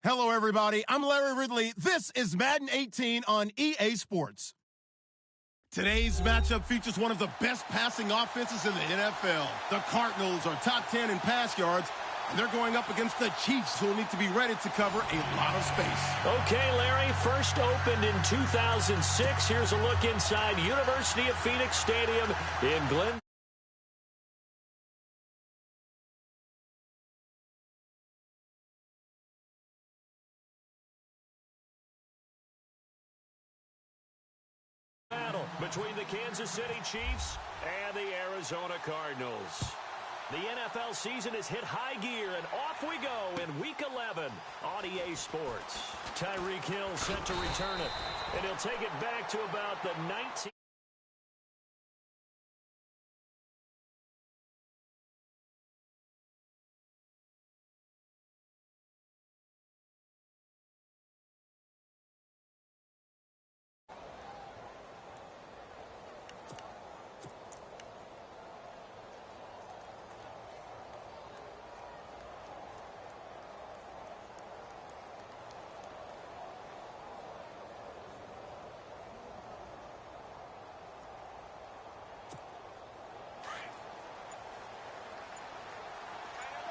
Hello, everybody. I'm Larry Ridley. This is Madden 18 on EA Sports. Today's matchup features one of the best passing offenses in the NFL. The Cardinals are top 10 in pass yards, and they're going up against the Chiefs, who will need to be ready to cover a lot of space. Okay, Larry, first opened in 2006. Here's a look inside University of Phoenix Stadium in Glen. Battle between the Kansas City Chiefs and the Arizona Cardinals. The NFL season has hit high gear, and off we go in Week 11 on EA Sports. Tyreek Hill set to return it, and he'll take it back to about the 19.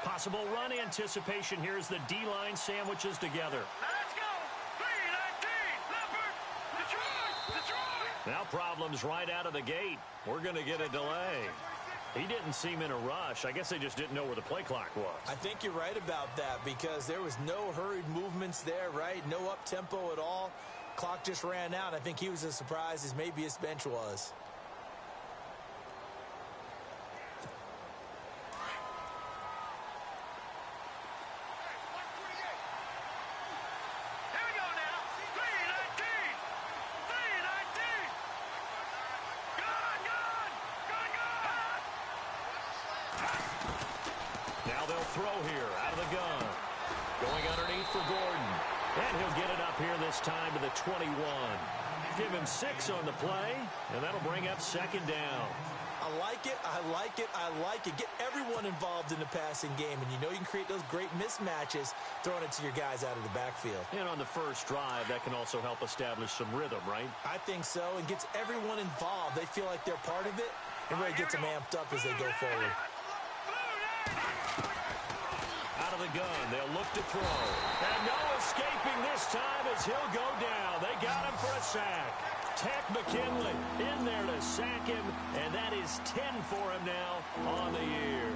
Possible run anticipation here as the D-line sandwiches together. Let's go! 3-19, Leopard, Detroit! Now problems right out of the gate. We're going to get a delay. He didn't seem in a rush. I guess they just didn't know where the play clock was. I think you're right about that because there was no hurried movements there, right? No up-tempo at all. Clock just ran out. I think he was as surprised as maybe his bench was. Throw here out of the gun. Going underneath for Gordon. And he'll get it up here this time to the 21. Give him 6 on the play, and that'll bring up second down. I like it, I like it, I like it. Get everyone involved in the passing game, and you know you can create those great mismatches throwing it to your guys out of the backfield. And on the first drive, that can also help establish some rhythm, right? I think so, and gets everyone involved. They feel like they're part of it, and really gets them amped up as they go forward. Out of the gun, they'll look to throw. And no escaping this time as he'll go down. They got him for a sack. Tech McKinley in there to sack him, and that is 10 for him now on the year.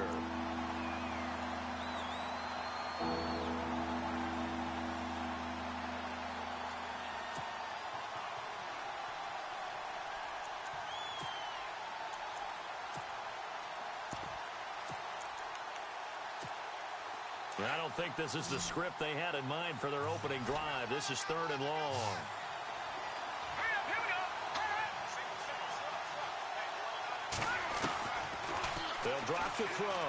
I don't think this is the script they had in mind for their opening drive. This is 3rd and long. They'll drop to throw.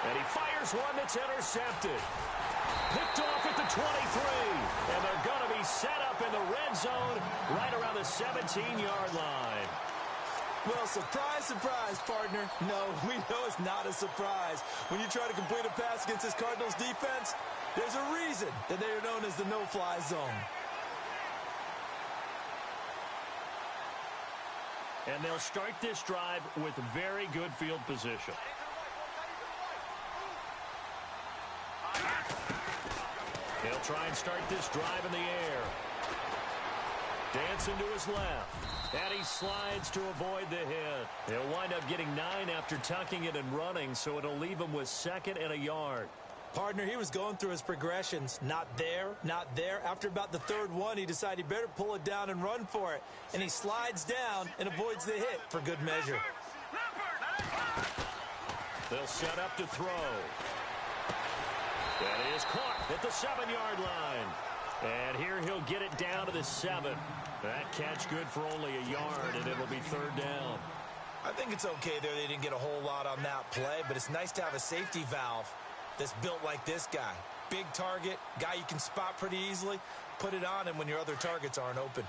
And he fires one that's intercepted. Picked off at the 23. And they're going to be set up in the red zone right around the 17-yard line. Well, surprise, surprise, partner. No, we know it's not a surprise. When you try to complete a pass against this Cardinals defense, there's a reason that they are known as the no-fly zone. And they'll start this drive with very good field position. They'll try and start this drive in the air. Dancing to his left. And he slides to avoid the hit. He'll wind up getting 9 after tucking it and running, so it'll leave him with 2nd and a yard. Partner, he was going through his progressions. Not there, not there. After about the 3rd one, he decided he better pull it down and run for it. And he slides down and avoids the hit for good measure. They'll set up to throw. That is caught at the 7-yard line. And here he'll get it down to the 7. That catch good for only a yard, and it'll be 3rd down. I think it's okay there. They didn't get a whole lot on that play, but it's nice to have a safety valve that's built like this guy. Big target, guy you can spot pretty easily. Put it on him when your other targets aren't open.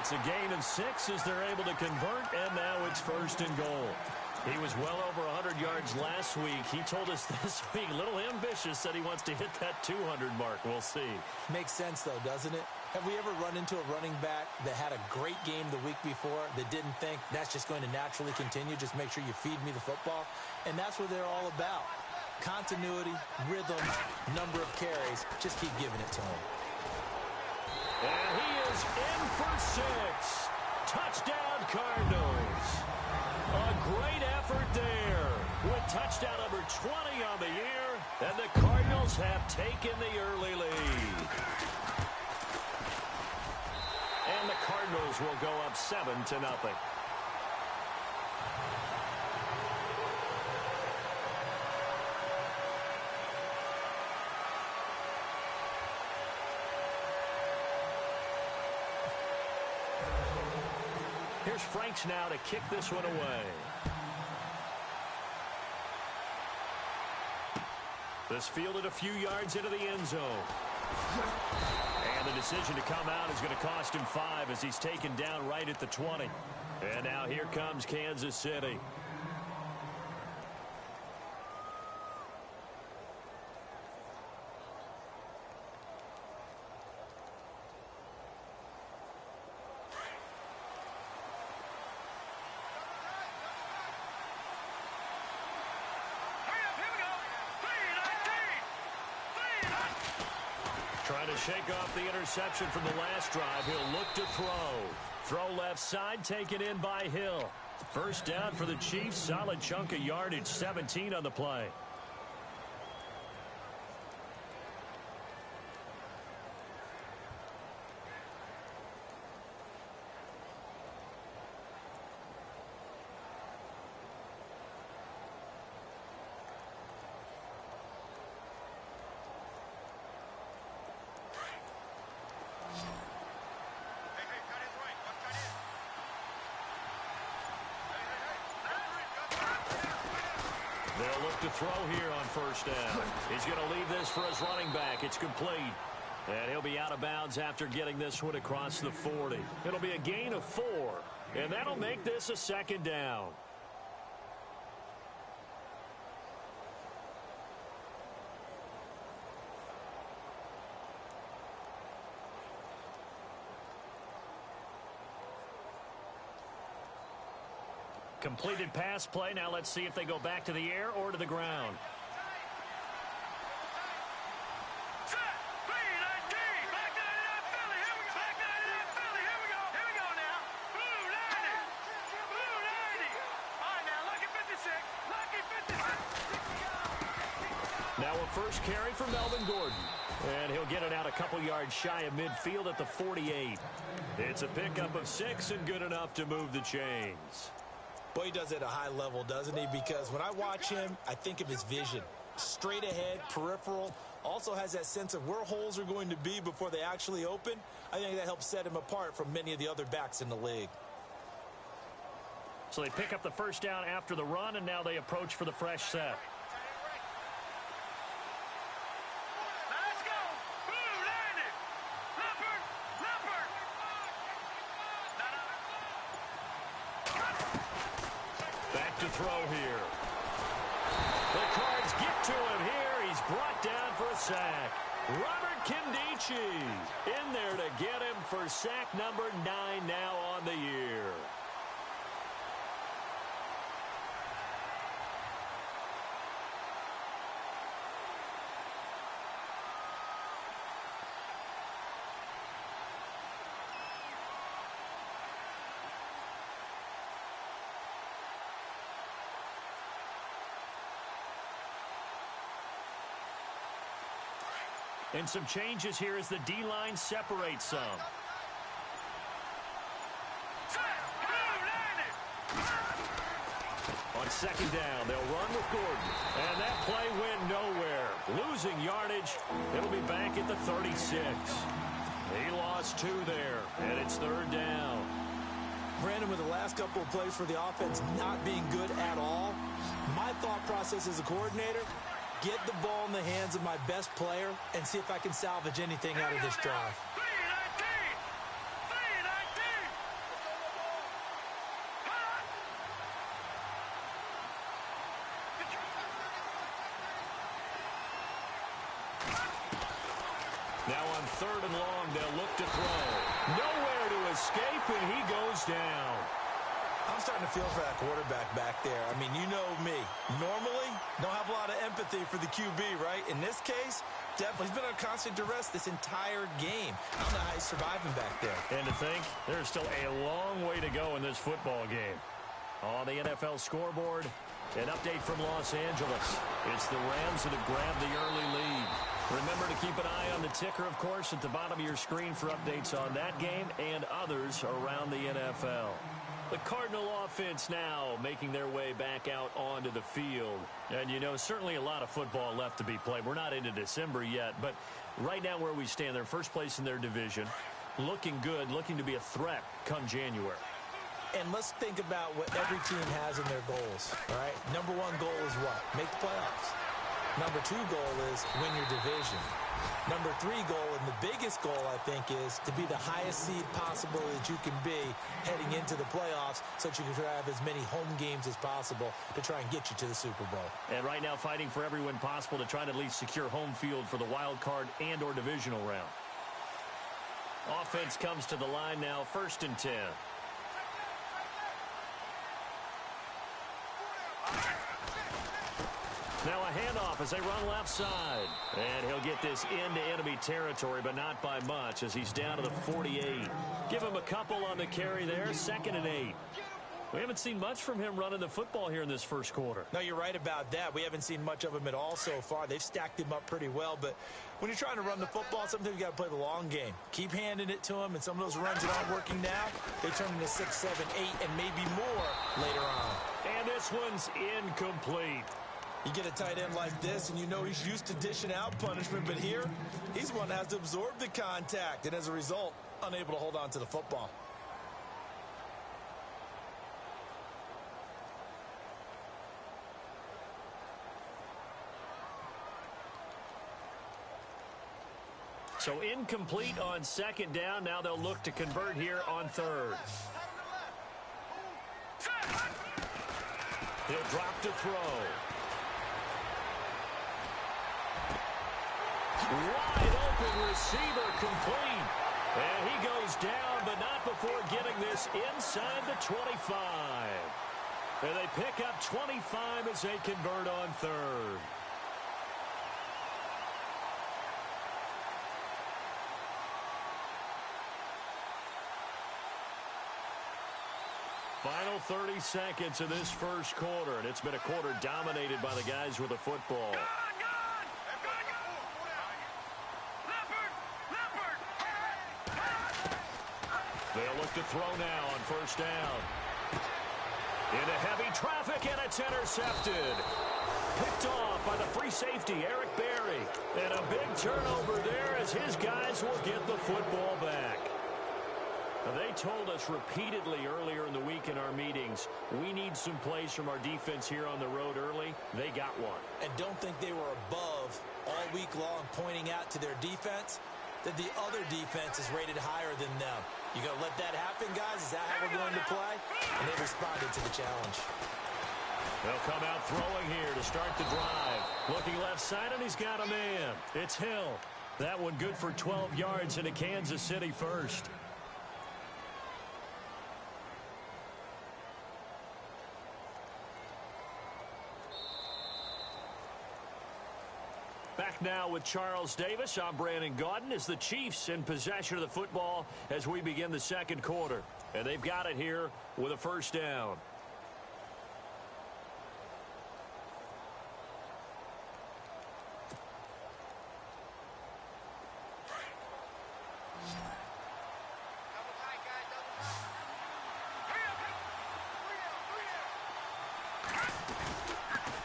It's a gain of 6 as they're able to convert, and now it's 1st and goal. He was well over 100 yards last week. He told us this week, a little ambitious, said he wants to hit that 200 mark. We'll see. Makes sense, though, doesn't it? Have we ever run into a running back that had a great game the week before that didn't think that's just going to naturally continue? Just make sure you feed me the football. And that's what they're all about. Continuity, rhythm, number of carries. Just keep giving it to him. And he is in for 6. Touchdown, Cardinals. A great effort there with touchdown number 20 on the year, and the Cardinals have taken the early lead. And the Cardinals will go up 7-0. Here's Franks now to kick this one away. This fielded a few yards into the end zone. And the decision to come out is going to cost him 5 as he's taken down right at the 20. And now here comes Kansas City. Trying to shake off the interception from the last drive. He'll look to throw. Throw left side, taken in by Hill. 1st down for the Chiefs. Solid chunk of yardage, 17 on the play. They'll look to throw here on 1st down. He's going to leave this for his running back. It's complete. And he'll be out of bounds after getting this one across the 40. It'll be a gain of 4. And that'll make this a 2nd down. Completed pass play. Now let's see if they go back to the air or to the ground. Now a first carry for Melvin Gordon. And he'll get it out a couple yards shy of midfield at the 48. It's a pickup of 6 and good enough to move the chains. Boy, he does it at a high level, doesn't he? Because when I watch him, I think of his vision. Straight ahead, peripheral, also has that sense of where holes are going to be before they actually open. I think that helps set him apart from many of the other backs in the league. So they pick up the 1st down after the run, and now they approach for the fresh set. Throw here. The Cards get to him here. He's brought down for a sack. Robert Kindici in there to get him for sack number 9 now on the year. And some changes here as the D-line separates some. On 2nd down, they'll run with Gordon. And that play went nowhere. Losing yardage. It'll be back at the 36. He lost 2 there, and it's 3rd down. Brandon, with the last couple of plays for the offense not being good at all, my thought process as a coordinator, get the ball in the hands of my best player and see if I can salvage anything out of this drive. 3rd and long. They'll look to throw. Nowhere to escape, and he goes down. I'm starting to feel for that quarterback back there. I mean, you know me. Normally, don't have a lot of empathy for the QB, right? In this case, definitely. He's been on constant duress this entire game. I don't know how he's surviving back there. And to think, there's still a long way to go in this football game. On the NFL scoreboard, an update from Los Angeles. It's the Rams that have grabbed the early lead. Remember to keep an eye on the ticker, of course, at the bottom of your screen for updates on that game and others around the NFL. The Cardinal offense now making their way back out onto the field. And, you know, certainly a lot of football left to be played. We're not into December yet, but right now where we stand, they're first place in their division. Looking good, looking to be a threat come January. And let's think about what every team has in their goals, all right? Number 1 goal is what? Make the playoffs. Number 2 goal is win your division. Number 3 goal, and the biggest goal, I think, is to be the highest seed possible that you can be heading into the playoffs so that you can have as many home games as possible to try and get you to the Super Bowl. And right now fighting for every win possible to try to at least secure home field for the wild card and or divisional round. Offense comes to the line now, 1st and 10. Now a handoff as they run left side. And he'll get this into enemy territory, but not by much as he's down to the 48. Give him a couple on the carry there, 2nd and 8. We haven't seen much from him running the football here in this first quarter. No, you're right about that. We haven't seen much of him at all so far. They've stacked him up pretty well, but when you're trying to run the football, sometimes you got to play the long game. Keep handing it to him, and some of those runs that aren't working now, they turn into 6, 7, 8, and maybe more later on. And this one's incomplete. You get a tight end like this, and you know he's used to dishing out punishment, but here, he's one that has to absorb the contact, and as a result, unable to hold on to the football. So incomplete on 2nd down. Now they'll look to convert here on 3rd. He'll drop to throw. Wide open receiver complete. And he goes down, but not before getting this inside the 25. And they pick up 25 as they convert on 3rd. Final 30 seconds of this first quarter, and it's been a quarter dominated by the guys with the football. They'll look to throw now on 1st down. Into heavy traffic, and it's intercepted. Picked off by the free safety, Eric Berry. And a big turnover there as his guys will get the football back. Now, they told us repeatedly earlier in the week in our meetings, we need some plays from our defense here on the road early. They got one. And don't think they were above all week long pointing out to their defense that the other defense is rated higher than them. You going to let that happen, guys? Is that how we're going to play? And they responded to the challenge. They'll come out throwing here to start the drive. Looking left side, and he's got a man. It's Hill. That one good for 12 yards into Kansas City first. Back now with Charles Davis. I'm Brandon Gaudin as the Chiefs in possession of the football as we begin the second quarter. And they've got it here with a 1st down.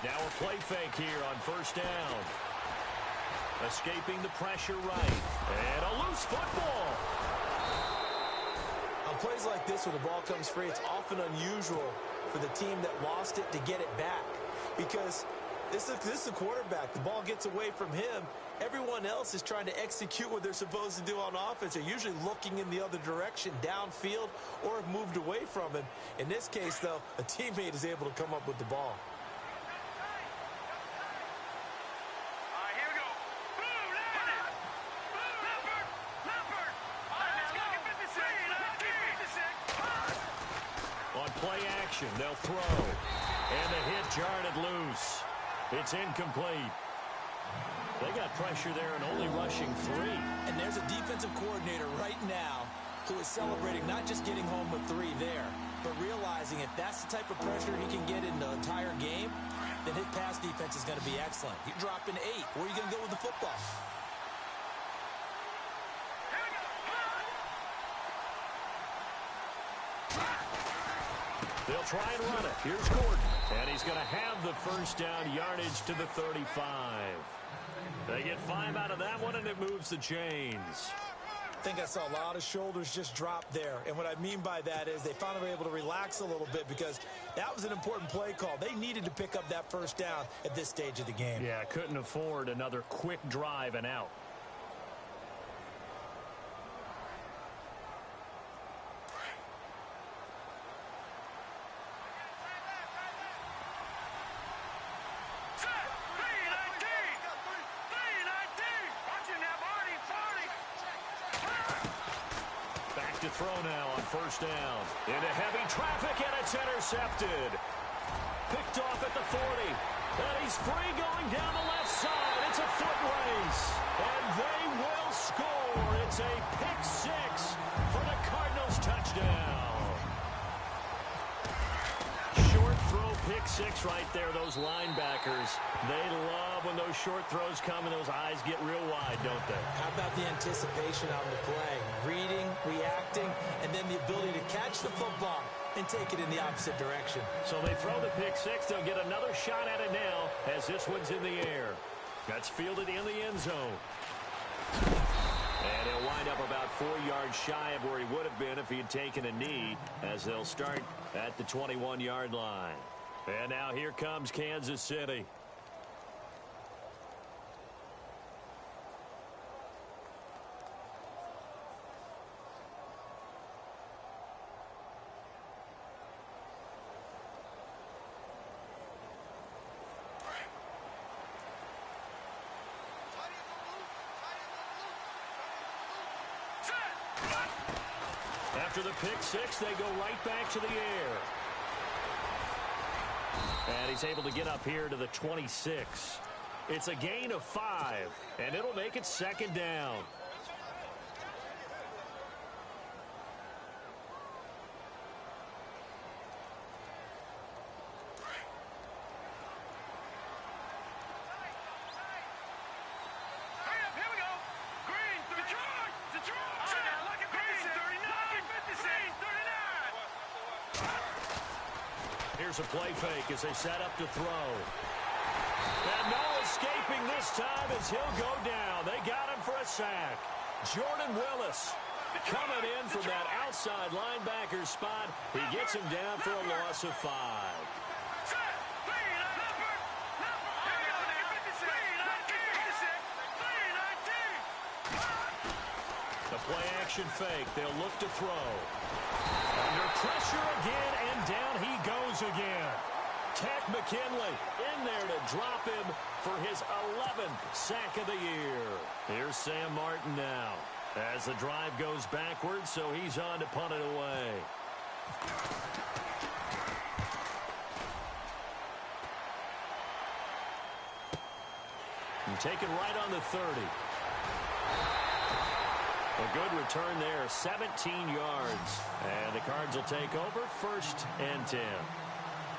Now a play fake here on 1st down. Escaping the pressure right. And a loose football. On plays like this, when the ball comes free, it's often unusual for the team that lost it to get it back. Because this is a quarterback. The ball gets away from him. Everyone else is trying to execute what they're supposed to do on offense. They're usually looking in the other direction, downfield, or have moved away from him. In this case, though, a teammate is able to come up with the ball. Play action. They'll throw. And the hit jarred it loose. It's incomplete. They got pressure there and only rushing 3. And there's a defensive coordinator right now who is celebrating not just getting home with 3 there, but realizing if that's the type of pressure he can get in the entire game, then his pass defense is going to be excellent. You're dropping 8. Where are you going to go with the football? They'll try and run it. Here's Gordon. And he's going to have the first down, yardage to the 35. They get 5 out of that one, and it moves the chains. I think I saw a lot of shoulders just drop there. And what I mean by that is they finally were able to relax a little bit because that was an important play call. They needed to pick up that first down at this stage of the game. Yeah, couldn't afford another quick drive and out. To throw now on first down. Into heavy traffic, and it's intercepted. Picked off at the 40. And he's free going down the left side. It's a foot race. And they will score. It's a pick 6 for the Cardinals touchdown. Short throw, pick 6 right there. Those linebackers, they love when those short throws come and those eyes get real wide, don't they? How about the anticipation on the play? Reading, reacting, and then the ability to catch the football and take it in the opposite direction. So they throw the pick 6. They'll get another shot at it now as this one's in the air. That's fielded in the end zone. And he'll wind up about 4 yards shy of where he would have been if he had taken a knee, as they'll start at the 21-yard line. And now here comes Kansas City. After the pick 6, they go right back to the air. And he's able to get up here to the 26. It's a gain of 5, and it'll make it second down. Here's a play fake as they set up to throw. And no escaping this time as he'll go down. They got him for a sack. Jordan Willis coming in from that outside linebacker spot. He gets him down for a loss of 5. The play action fake. They'll look to throw. Under pressure again, and down he goes again. Tech McKinley in there to drop him for his 11th sack of the year. Here's Sam Martin now as the drive goes backwards, so he's on to punt it away. And taken right on the 30. A good return there, 17 yards. And the Cards will take over, 1st and 10.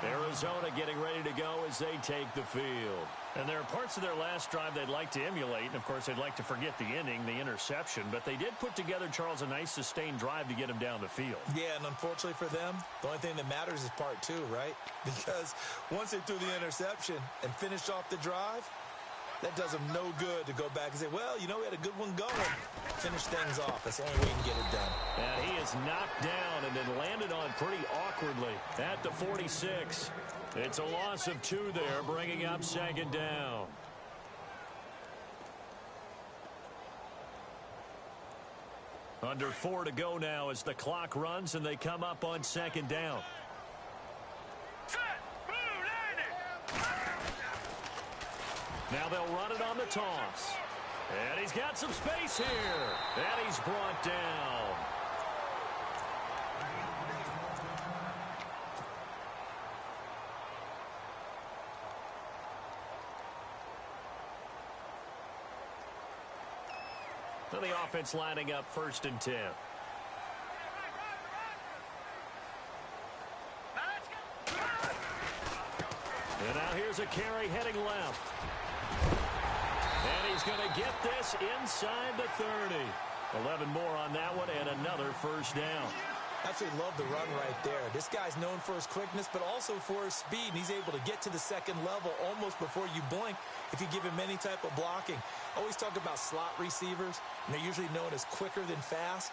Arizona getting ready to go as they take the field. And there are parts of their last drive they'd like to emulate. And, of course, they'd like to forget the ending, the interception. But they did put together, Charles, a nice sustained drive to get him down the field. Yeah, and unfortunately for them, the only thing that matters is part 2, right? Because once they threw the interception and finished off the drive, that does them no good to go back and say, well, you know, we had a good one going. Finish things off. That's the only way you can get it done. And he is knocked down and then landed on pretty awkwardly at the 46. It's a loss of 2 there, bringing up second down. Under 4 to go now as the clock runs and they come up on second down. Now they'll run it on the toss. And he's got some space here. And he's brought down. So the offense lining up 1st and 10. And now here's a carry heading left. And he's going to get this inside the 30. 11 more on that one and another 1st down. Absolutely love the run right there. This guy's known for his quickness, but also for his speed. And he's able to get to the 2nd level almost before you blink if you give him any type of blocking. Always talk about slot receivers, and they're usually known as quicker than fast.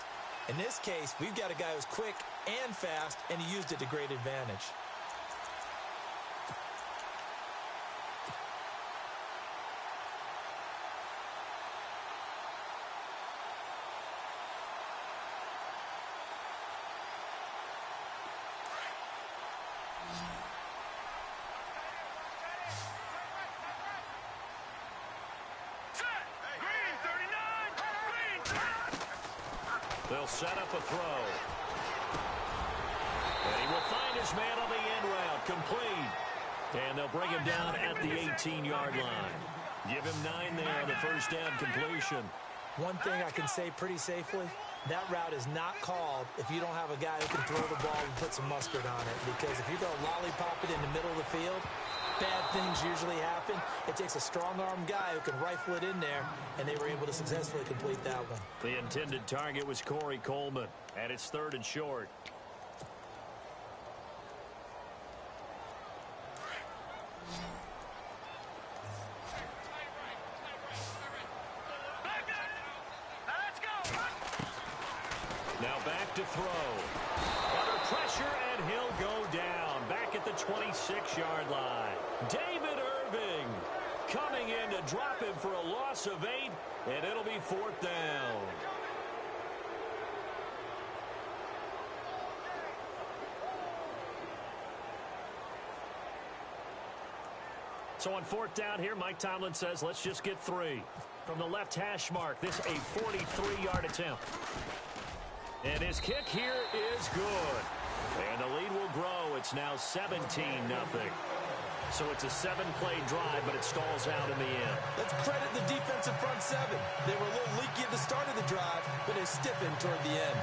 In this case, we've got a guy who's quick and fast, and he used it to great advantage. They'll set up a throw. And he will find his man on the end route. Complete. And they'll bring him down at the 18-yard line. Give him 9 there on the 1st down completion. One thing I can say pretty safely, that route is not called if you don't have a guy who can throw the ball and put some mustard on it. Because if you're going to lollipop it in the middle of the field, bad things usually happen. It takes a strong-armed guy who can rifle it in there, and they were able to successfully complete that one. The intended target was Corey Coleman, and it's 3rd and short. Now back to throw. Under pressure, and he'll go down. Back at the 26-yard line. David Irving coming in to drop him for a loss of 8, and it'll be 4th down. So on 4th down here, Mike Tomlin says, let's just get 3. From the left hash mark, this a 43-yard attempt. And his kick here is good. And the lead will grow. It's now 17-0. So it's a 7-play drive, but it stalls out in the end. Let's credit the defensive front 7. They were a little leaky at the start of the drive, but they stiffened toward the end.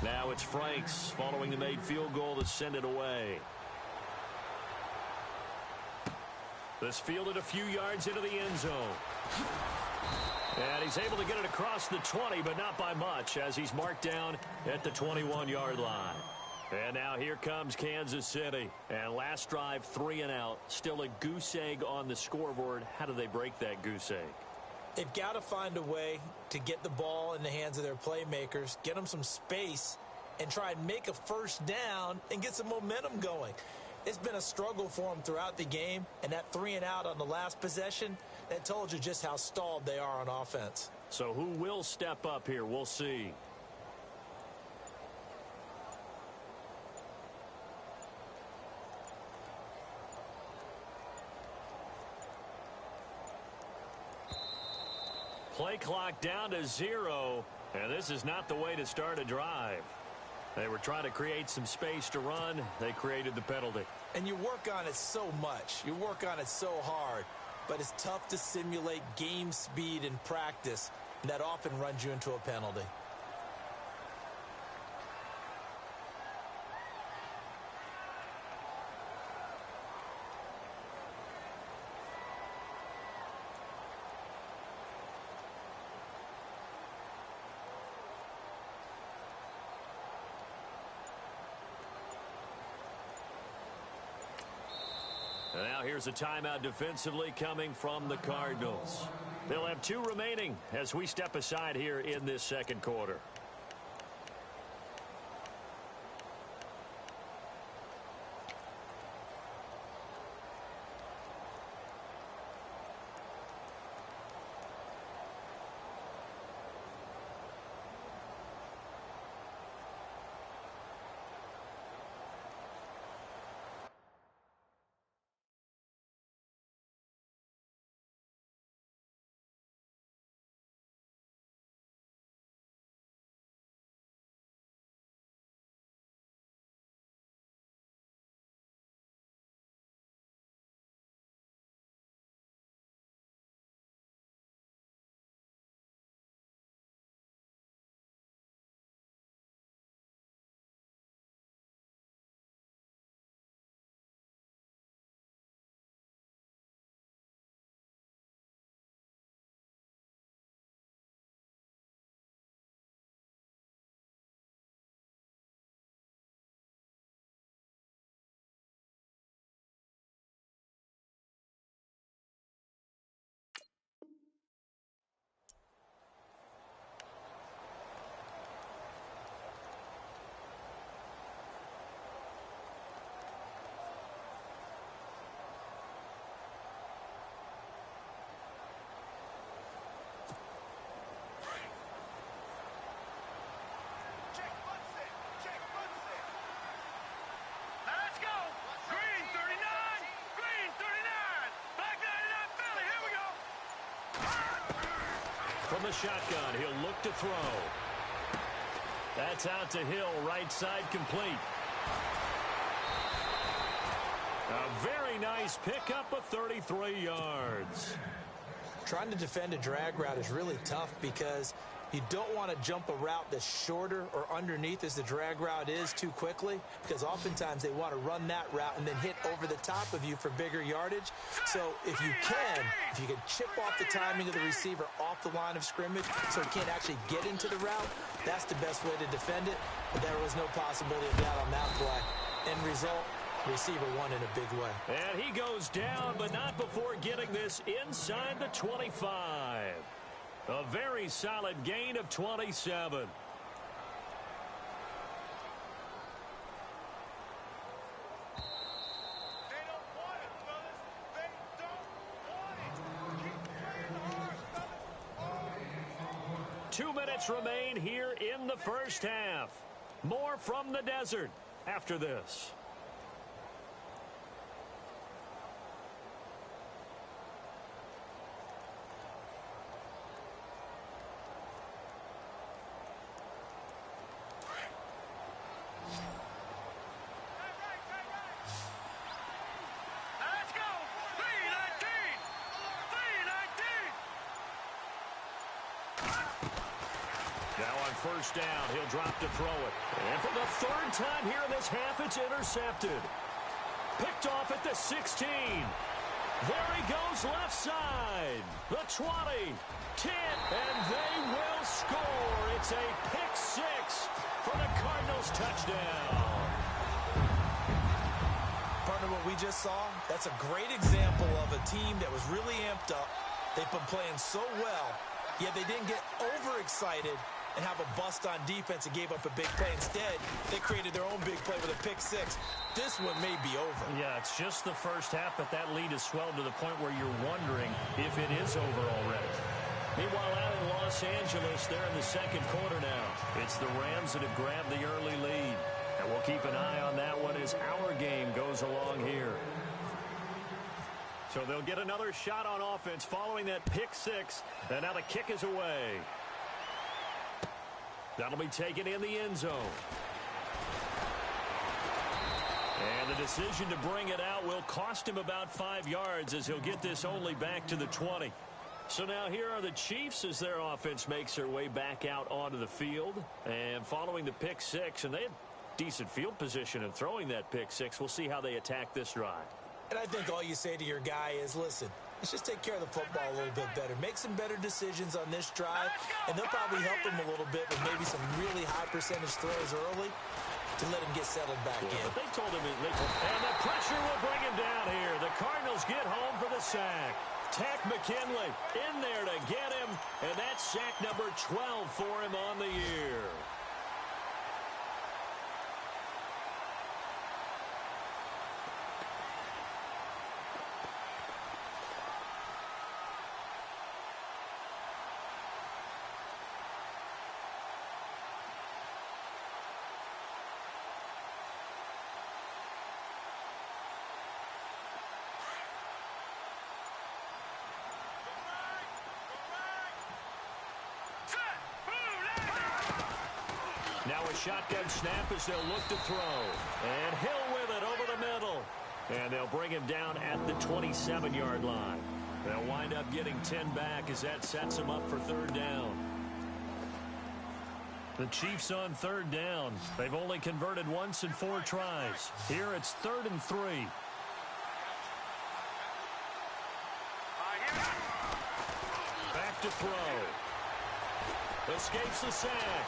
Now it's Franks following the made field goal to send it away. This fielded a few yards into the end zone. And he's able to get it across the 20, but not by much, as he's marked down at the 21-yard line. And now here comes Kansas City. And last drive, 3 and out. Still a goose egg on the scoreboard. How do they break that goose egg? They've got to find a way to get the ball in the hands of their playmakers, get them some space, and try and make a 1st down and get some momentum going. It's been a struggle for them throughout the game, and that 3 and out on the last possession, that told you just how stalled they are on offense. So who will step up here? We'll see. Play clock down to 0, and this is not the way to start a drive. They were trying to create some space to run. They created the penalty. And you work on it so much. You work on it so hard. But it's tough to simulate game speed in practice. And that often runs you into a penalty. And now here's a timeout defensively coming from the Cardinals. They'll have 2 remaining as we step aside here in this 2nd quarter. From the shotgun, he'll look to throw. That's out to Hill, right side complete. A very nice pickup of 33 yards. Trying to defend a drag route is really tough because you don't want to jump a route that's shorter or underneath as the drag route is too quickly, because oftentimes they want to run that route and then hit over the top of you for bigger yardage. So if you can chip off the timing of the receiver off the line of scrimmage so he can't actually get into the route, that's the best way to defend it. But there was no possibility of that on that play. End result, receiver won in a big way. And he goes down, but not before getting this inside the 25. A very solid gain of 27. They don't want it, fellas. They don't want it. Keep playing hard, fellas. 2 minutes remain here in the first half. More from the desert after this. Let's go. 319. 319. Now on first down, he'll drop to throw it. And for the third time here in this half, it's intercepted. Picked off at the 16. There he goes left side. The 20, 10, and they will score. It's a pick six for the Cardinals touchdown. Partner, what we just saw, that's a great example of a team that was really amped up. They've been playing so well, yet they didn't get overexcited and have a bust on defense and gave up a big play. Instead, they created their own big play with a pick six. This one may be over. Yeah, it's just the first half, but that lead has swelled to the point where you're wondering if it is over already. Meanwhile, out in Los Angeles, they're in the second quarter now. It's the Rams that have grabbed the early lead. And we'll keep an eye on that one as our game goes along here. So they'll get another shot on offense following that pick six. And now the kick is away. That'll be taken in the end zone. And the decision to bring it out will cost him about 5 yards as he'll get this only back to the 20. So now here are the Chiefs as their offense makes their way back out onto the field. And following the pick six, and they had decent field position in throwing that pick six. We'll see how they attack this drive. And I think all you say to your guy is, listen, let's just take care of the football a little bit better. Make some better decisions on this drive, and they'll probably help him a little bit with maybe some really high percentage throws early to let him get settled back in. But they told him, and the pressure will bring him down here. The Cardinals get home for the sack. Tack McKinley in there to get him, and that's sack number 12 for him on the year. Now a shotgun snap as they'll look to throw. And Hill with it over the middle. And they'll bring him down at the 27-yard line. They'll wind up getting 10 back as that sets them up for third down. The Chiefs on third down. They've only converted once in 4 tries. Here it's 3rd and 3. Back to throw. Escapes the sack.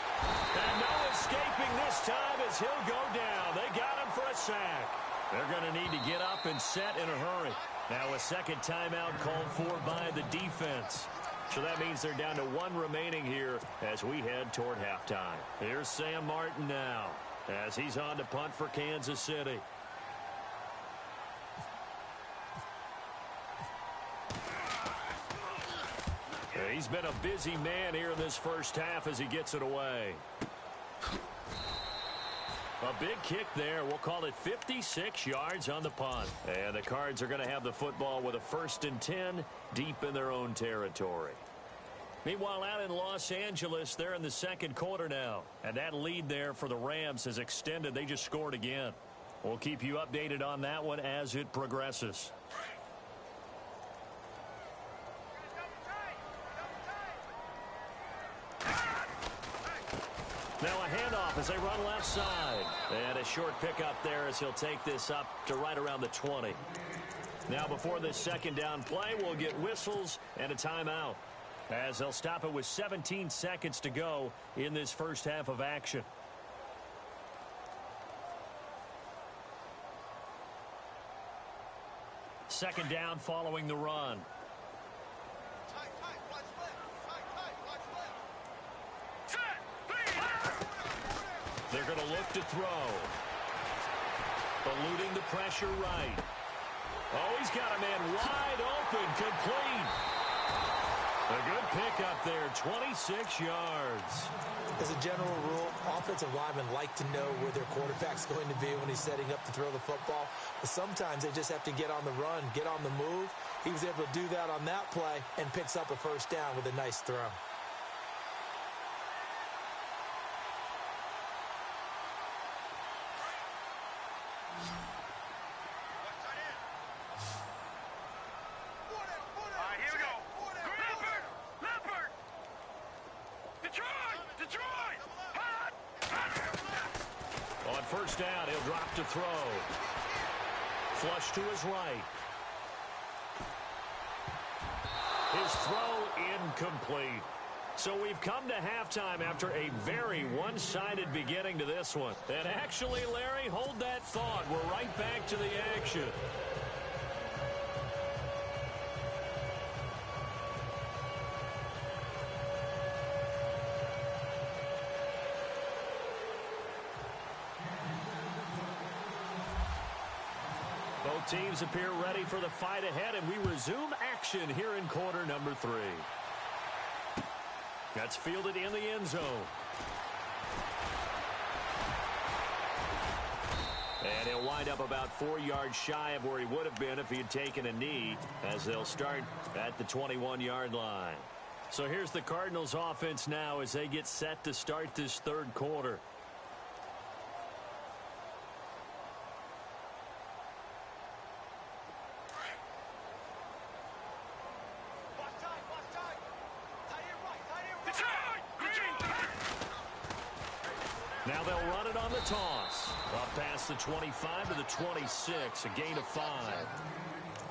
And no escaping this time as he'll go down. They got him for a sack. They're going to need to get up and set in a hurry. Now a second timeout called for by the defense. So that means they're down to 1 remaining here as we head toward halftime. Here's Sam Martin now as he's on to punt for Kansas City. He's been a busy man here in this first half as he gets it away. A big kick there. We'll call it 56 yards on the punt. And the Cards are going to have the football with a 1st and 10 deep in their own territory. Meanwhile, out in Los Angeles, they're in the second quarter now. And that lead there for the Rams has extended. They just scored again. We'll keep you updated on that one as it progresses. Now a handoff as they run left side. And a short pickup there as he'll take this up to right around the 20. Now before this second down play, we'll get whistles and a timeout, as they'll stop it with 17 seconds to go in this first half of action. Second down following the run. They're going to look to throw. Eluding the pressure right. Oh, he's got a man wide open, complete. A good pickup there, 26 yards. As a general rule, offensive linemen like to know where their quarterback's going to be when he's setting up to throw the football. But sometimes they just have to get on the run, get on the move. He was able to do that on that play and picks up a first down with a nice throw. On first down, he'll drop to throw. Flush to his right. His throw incomplete. So we've come to halftime after a very one-sided beginning to this one. And actually, Larry, hold that thought. We're right back to the action. Both teams appear ready for the fight ahead, and we resume action here in quarter number 3. That's fielded in the end zone. And he'll wind up about 4 yards shy of where he would have been if he had taken a knee, as they'll start at the 21-yard line. So here's the Cardinals offense now as they get set to start this third quarter. Now they'll run it on the toss. Up past the 25 to the 26, a gain of 5.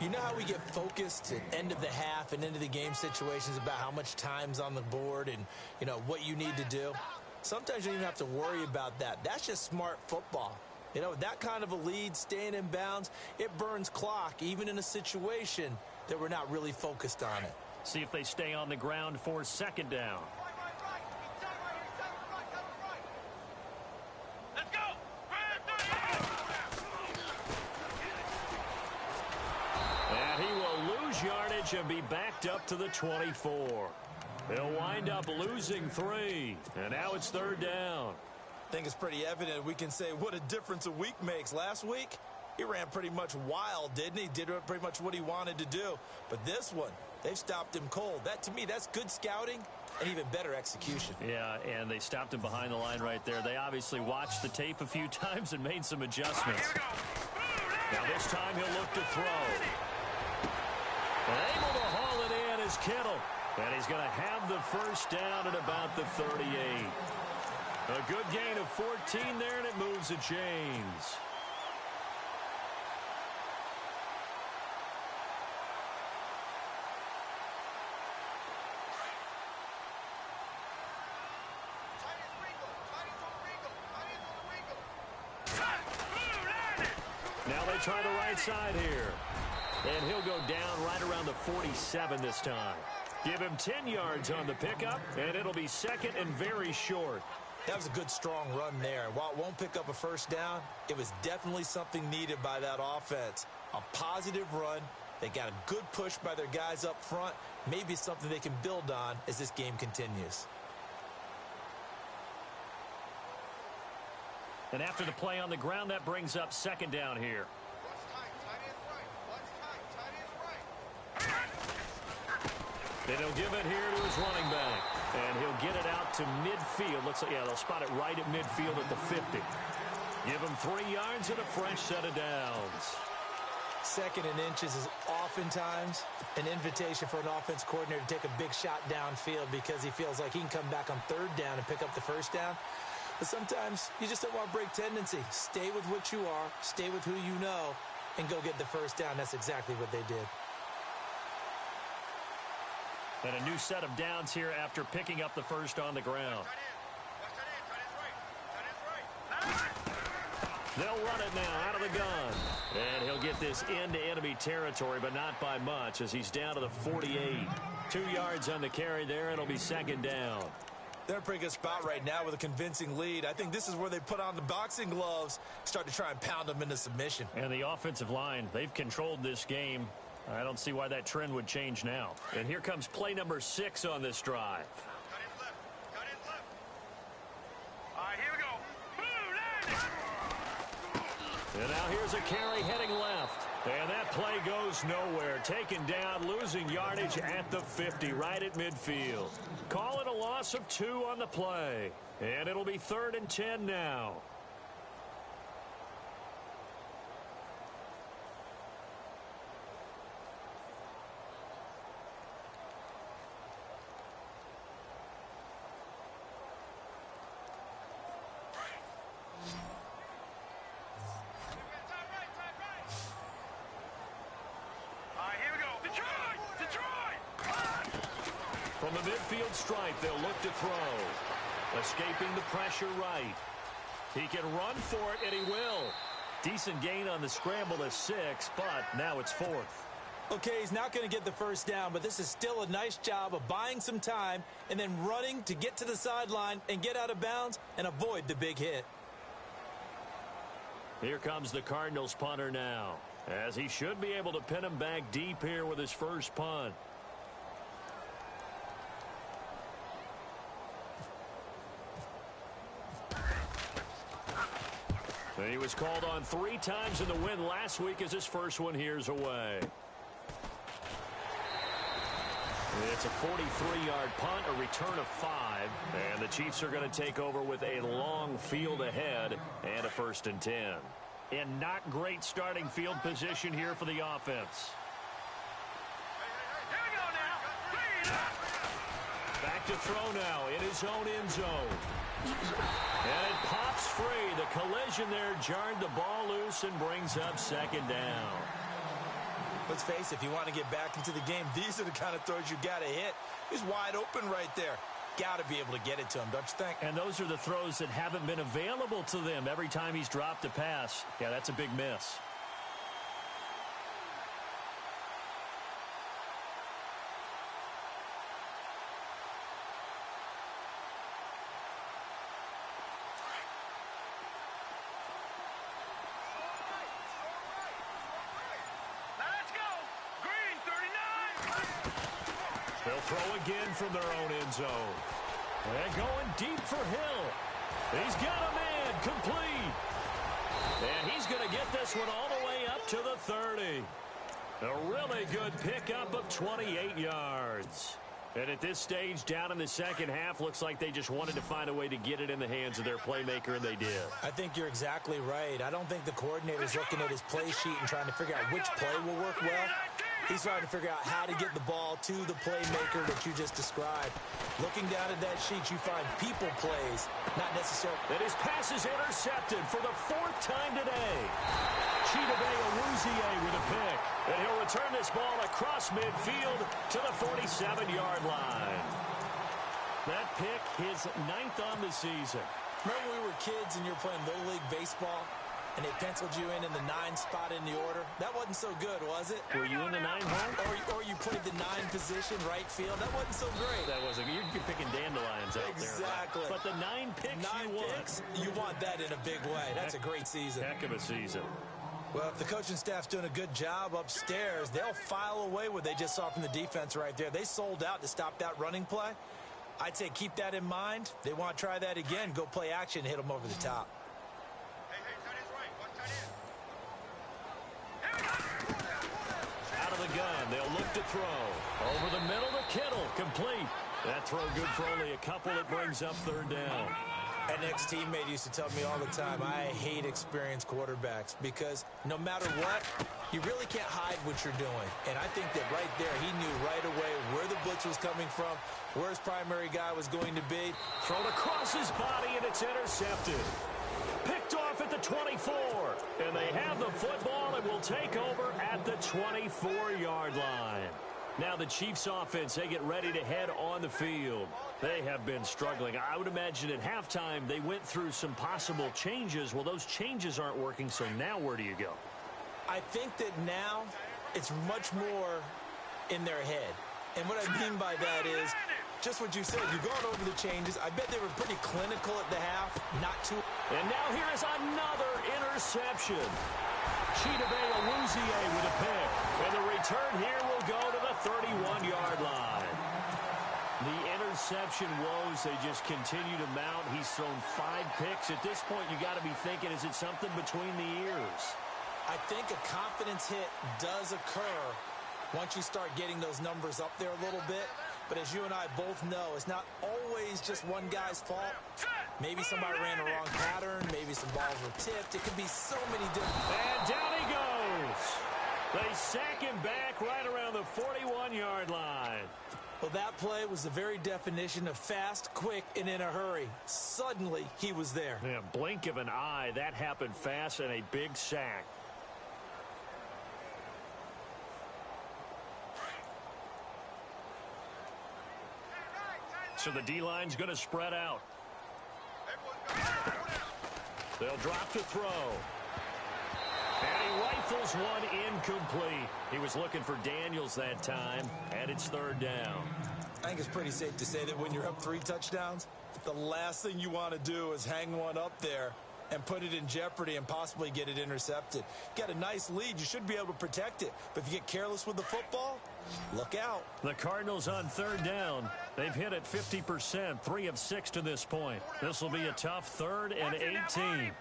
You know how we get focused at end of the half and into the game situations about how much time's on the board and, you know, what you need to do? Sometimes you don't even have to worry about that. That's just smart football. You know, that kind of a lead, staying in bounds, it burns clock, even in a situation that we're not really focused on it. See if they stay on the ground for second down. Yardage and be backed up to the 24. They'll wind up losing 3, and now it's third down. I think it's pretty evident we can say what a difference a week makes. Last week, he ran pretty much wild, didn't he? Did pretty much what he wanted to do. But this one, they've stopped him cold. That, to me, that's good scouting and even better execution. Yeah, and they stopped him behind the line right there. They obviously watched the tape a few times and made some adjustments. Now this time he'll look to throw. Able to haul it in is Kittle. And he's going to have the first down at about the 38. A good gain of 14 there, and it moves the chains. Now they try the right side here. And he'll go down right around the 47 this time. Give him 10 yards on the pickup, and it'll be second and very short. That was a good, strong run there. While it won't pick up a first down, it was definitely something needed by that offense. A positive run. They got a good push by their guys up front. Maybe something they can build on as this game continues. And after the play on the ground, that brings up second down here. Then he'll give it here to his running back. And he'll get it out to midfield. Looks like, yeah, they'll spot it right at midfield at the 50. Give him 3 yards and a fresh set of downs. 2nd and inches is oftentimes an invitation for an offense coordinator to take a big shot downfield because he feels like he can come back on 3rd down and pick up the 1st down. But sometimes you just don't want to break tendency. Stay with what you are, stay with who you know, and go get the 1st down. That's exactly what they did. And a new set of downs here after picking up the 1st on the ground. They'll run it now out of the gun. And he'll get this into enemy territory, but not by much as he's down to the 48. 2 yards on the carry there. It'll be 2nd down. They're in a pretty good spot right now with a convincing lead. I think this is where they put on the boxing gloves, start to try and pound them into submission. And the offensive line, they've controlled this game. I don't see why that trend would change now. And here comes play number 6 on this drive. Cut in left. Cut in left. All right, here we go. Boom, landing. And now here's a carry heading left. And that play goes nowhere. Taken down, losing yardage at the 50, right at midfield. Call it a loss of 2 on the play. And it'll be 3rd and 10 now. From the midfield stripe, they'll look to throw. Escaping the pressure right. He can run for it, and he will. Decent gain on the scramble to 6, but now it's 4th. Okay, he's not going to get the 1st down, but this is still a nice job of buying some time and then running to get to the sideline and get out of bounds and avoid the big hit. Here comes the Cardinals punter now, as he should be able to pin him back deep here with his first punt. And he was called on 3 times in the win last week as his first one here's away. It's a 43-yard punt, a return of 5, and the Chiefs are going to take over with a long field ahead and a 1st and 10. And not great starting field position here for the offense. Here we go now. Back to throw now in his own end zone. And it pops free. The collision there jarred the ball loose and brings up 2nd down. Let's face it, if you want to get back into the game, these are the kind of throws you got to hit. He's wide open right there. Got to be able to get it to him, don't you think? And those are the throws that haven't been available to them every time he's dropped a pass. Yeah, that's a big miss. They'll throw again from their own end zone. And going deep for Hill. He's got a man complete. And he's going to get this one all the way up to the 30. A really good pickup of 28 yards. And at this stage, down in the second half, looks like they just wanted to find a way to get it in the hands of their playmaker, and they did. I think you're exactly right. I don't think the coordinator's looking at his play sheet and trying to figure out which play will work well. He's trying to figure out how to get the ball to the playmaker that you just described. Looking down at that sheet, you find people plays, not necessarily. And his pass is intercepted for the 4th time today. Chidobe Awuzie with a pick. And he'll return this ball across midfield to the 47-yard line. That pick, his 9th on the season. Remember when we were kids and you were playing Little League Baseball? And they penciled you in the 9 spot in the order. That wasn't so good, was it? Were you in the 9 hole? Or you played the 9 position, right field. That wasn't so great. That wasn't. You're picking dandelions out exactly. there. Right? But the 9 picks 9 picks, you want that in a big way. That's a great season. Heck of a season. Well, if the coaching staff's doing a good job upstairs, they'll file away what they just saw from the defense right there. They sold out to stop that running play. I'd say keep that in mind. They want to try that again. Go play action and hit them over the top. Out of the gun. They'll look to throw. Over the middle to Kittle. Complete. That throw good for only a couple. It brings up third down. An ex-teammate used to tell me all the time, I hate experienced quarterbacks because no matter what, you really can't hide what you're doing. And I think that right there, he knew right away where the blitz was coming from, where his primary guy was going to be. Thrown across his body, and it's intercepted. Picked off at the 24. And they have the football and will take over at the 24-yard line. Now the Chiefs offense, they get ready to head on the field. They have been struggling. I would imagine at halftime they went through some possible changes. Well, those changes aren't working, so now where do you go? I think that now it's much more in their head. And what I mean by that is just what you said. You've gone over the changes. I bet they were pretty clinical at the half, not too. And now here is another interception. Chidobe Awuzie with a pick. And the return here will go to the 31-yard line. The interception woes, they just continue to mount. He's thrown 5 picks. At this point, you got to be thinking, is it something between the ears? I think a confidence hit does occur once you start getting those numbers up there a little bit. But as you and I both know, it's not always just one guy's fault. Maybe somebody ran a wrong pattern. Maybe some balls were tipped. It could be so many different. And down he goes. They sack him back right around the 41-yard line. Well, that play was the very definition of fast, quick, and in a hurry. Suddenly, he was there. Yeah, blink of an eye. That happened fast and a big sack. So the D-line's going to spread out. They'll drop to throw. And he rifles one incomplete. He was looking for Daniels that time, and it's third down. I think it's pretty safe to say that when you're up 3 touchdowns, the last thing you want to do is hang one up there and put it in jeopardy and possibly get it intercepted. Got a nice lead. You should be able to protect it. But if you get careless with the football, look out. The Cardinals on third down. They've hit it 50%, 3 of 6 to this point. This will be a tough 3rd and 18. Check 43.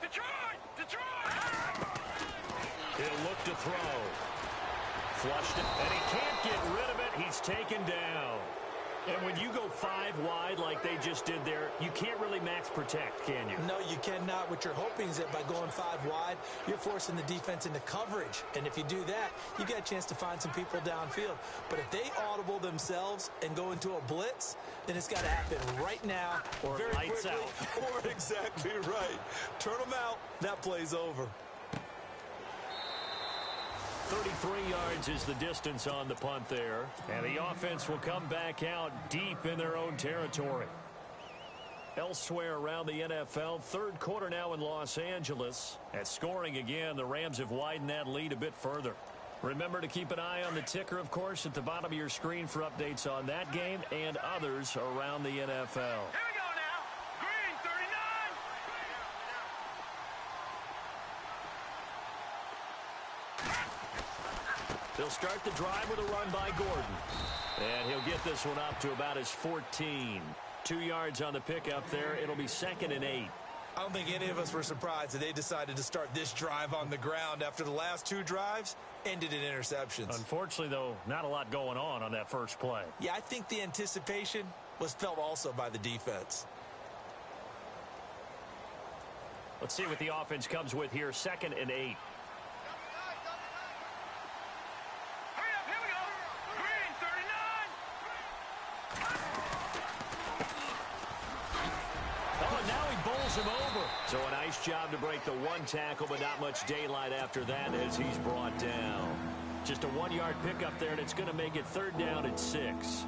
Detroit! He'll look to throw. Flushed it, and he can't get rid of it. He's taken down. And when you go 5 wide like they just did there, you can't really max protect, can you? No, you cannot. What you're hoping is that by going 5 wide, you're forcing the defense into coverage. And if you do that, you got a chance to find some people downfield. But if they audible themselves and go into a blitz, then it's got to happen right now. Or very lights quickly, out. Or exactly right. Turn them out. That play's over. 33 yards is the distance on the punt there. And the offense will come back out deep in their own territory. Elsewhere around the NFL, 3rd quarter now in Los Angeles. At scoring again, the Rams have widened that lead a bit further. Remember to keep an eye on the ticker, of course, at the bottom of your screen for updates on that game and others around the NFL. Here we go now. Green, 39. They'll start the drive with a run by Gordon. And he'll get this one up to about his 14. 2 yards on the pickup there. It'll be 2nd and 8. I don't think any of us were surprised that they decided to start this drive on the ground after the last 2 drives ended in interceptions. Unfortunately, though, not a lot going on that first play. Yeah, I think the anticipation was felt also by the defense. Let's see what the offense comes with here. 2nd and 8. Hurry up, here we go. Green, 39. Oh, and now he bowls him over. So a nice job to break the 1 tackle, but not much daylight after that as he's brought down. Just a 1-yard pickup there, and it's going to make it 3rd down and 6.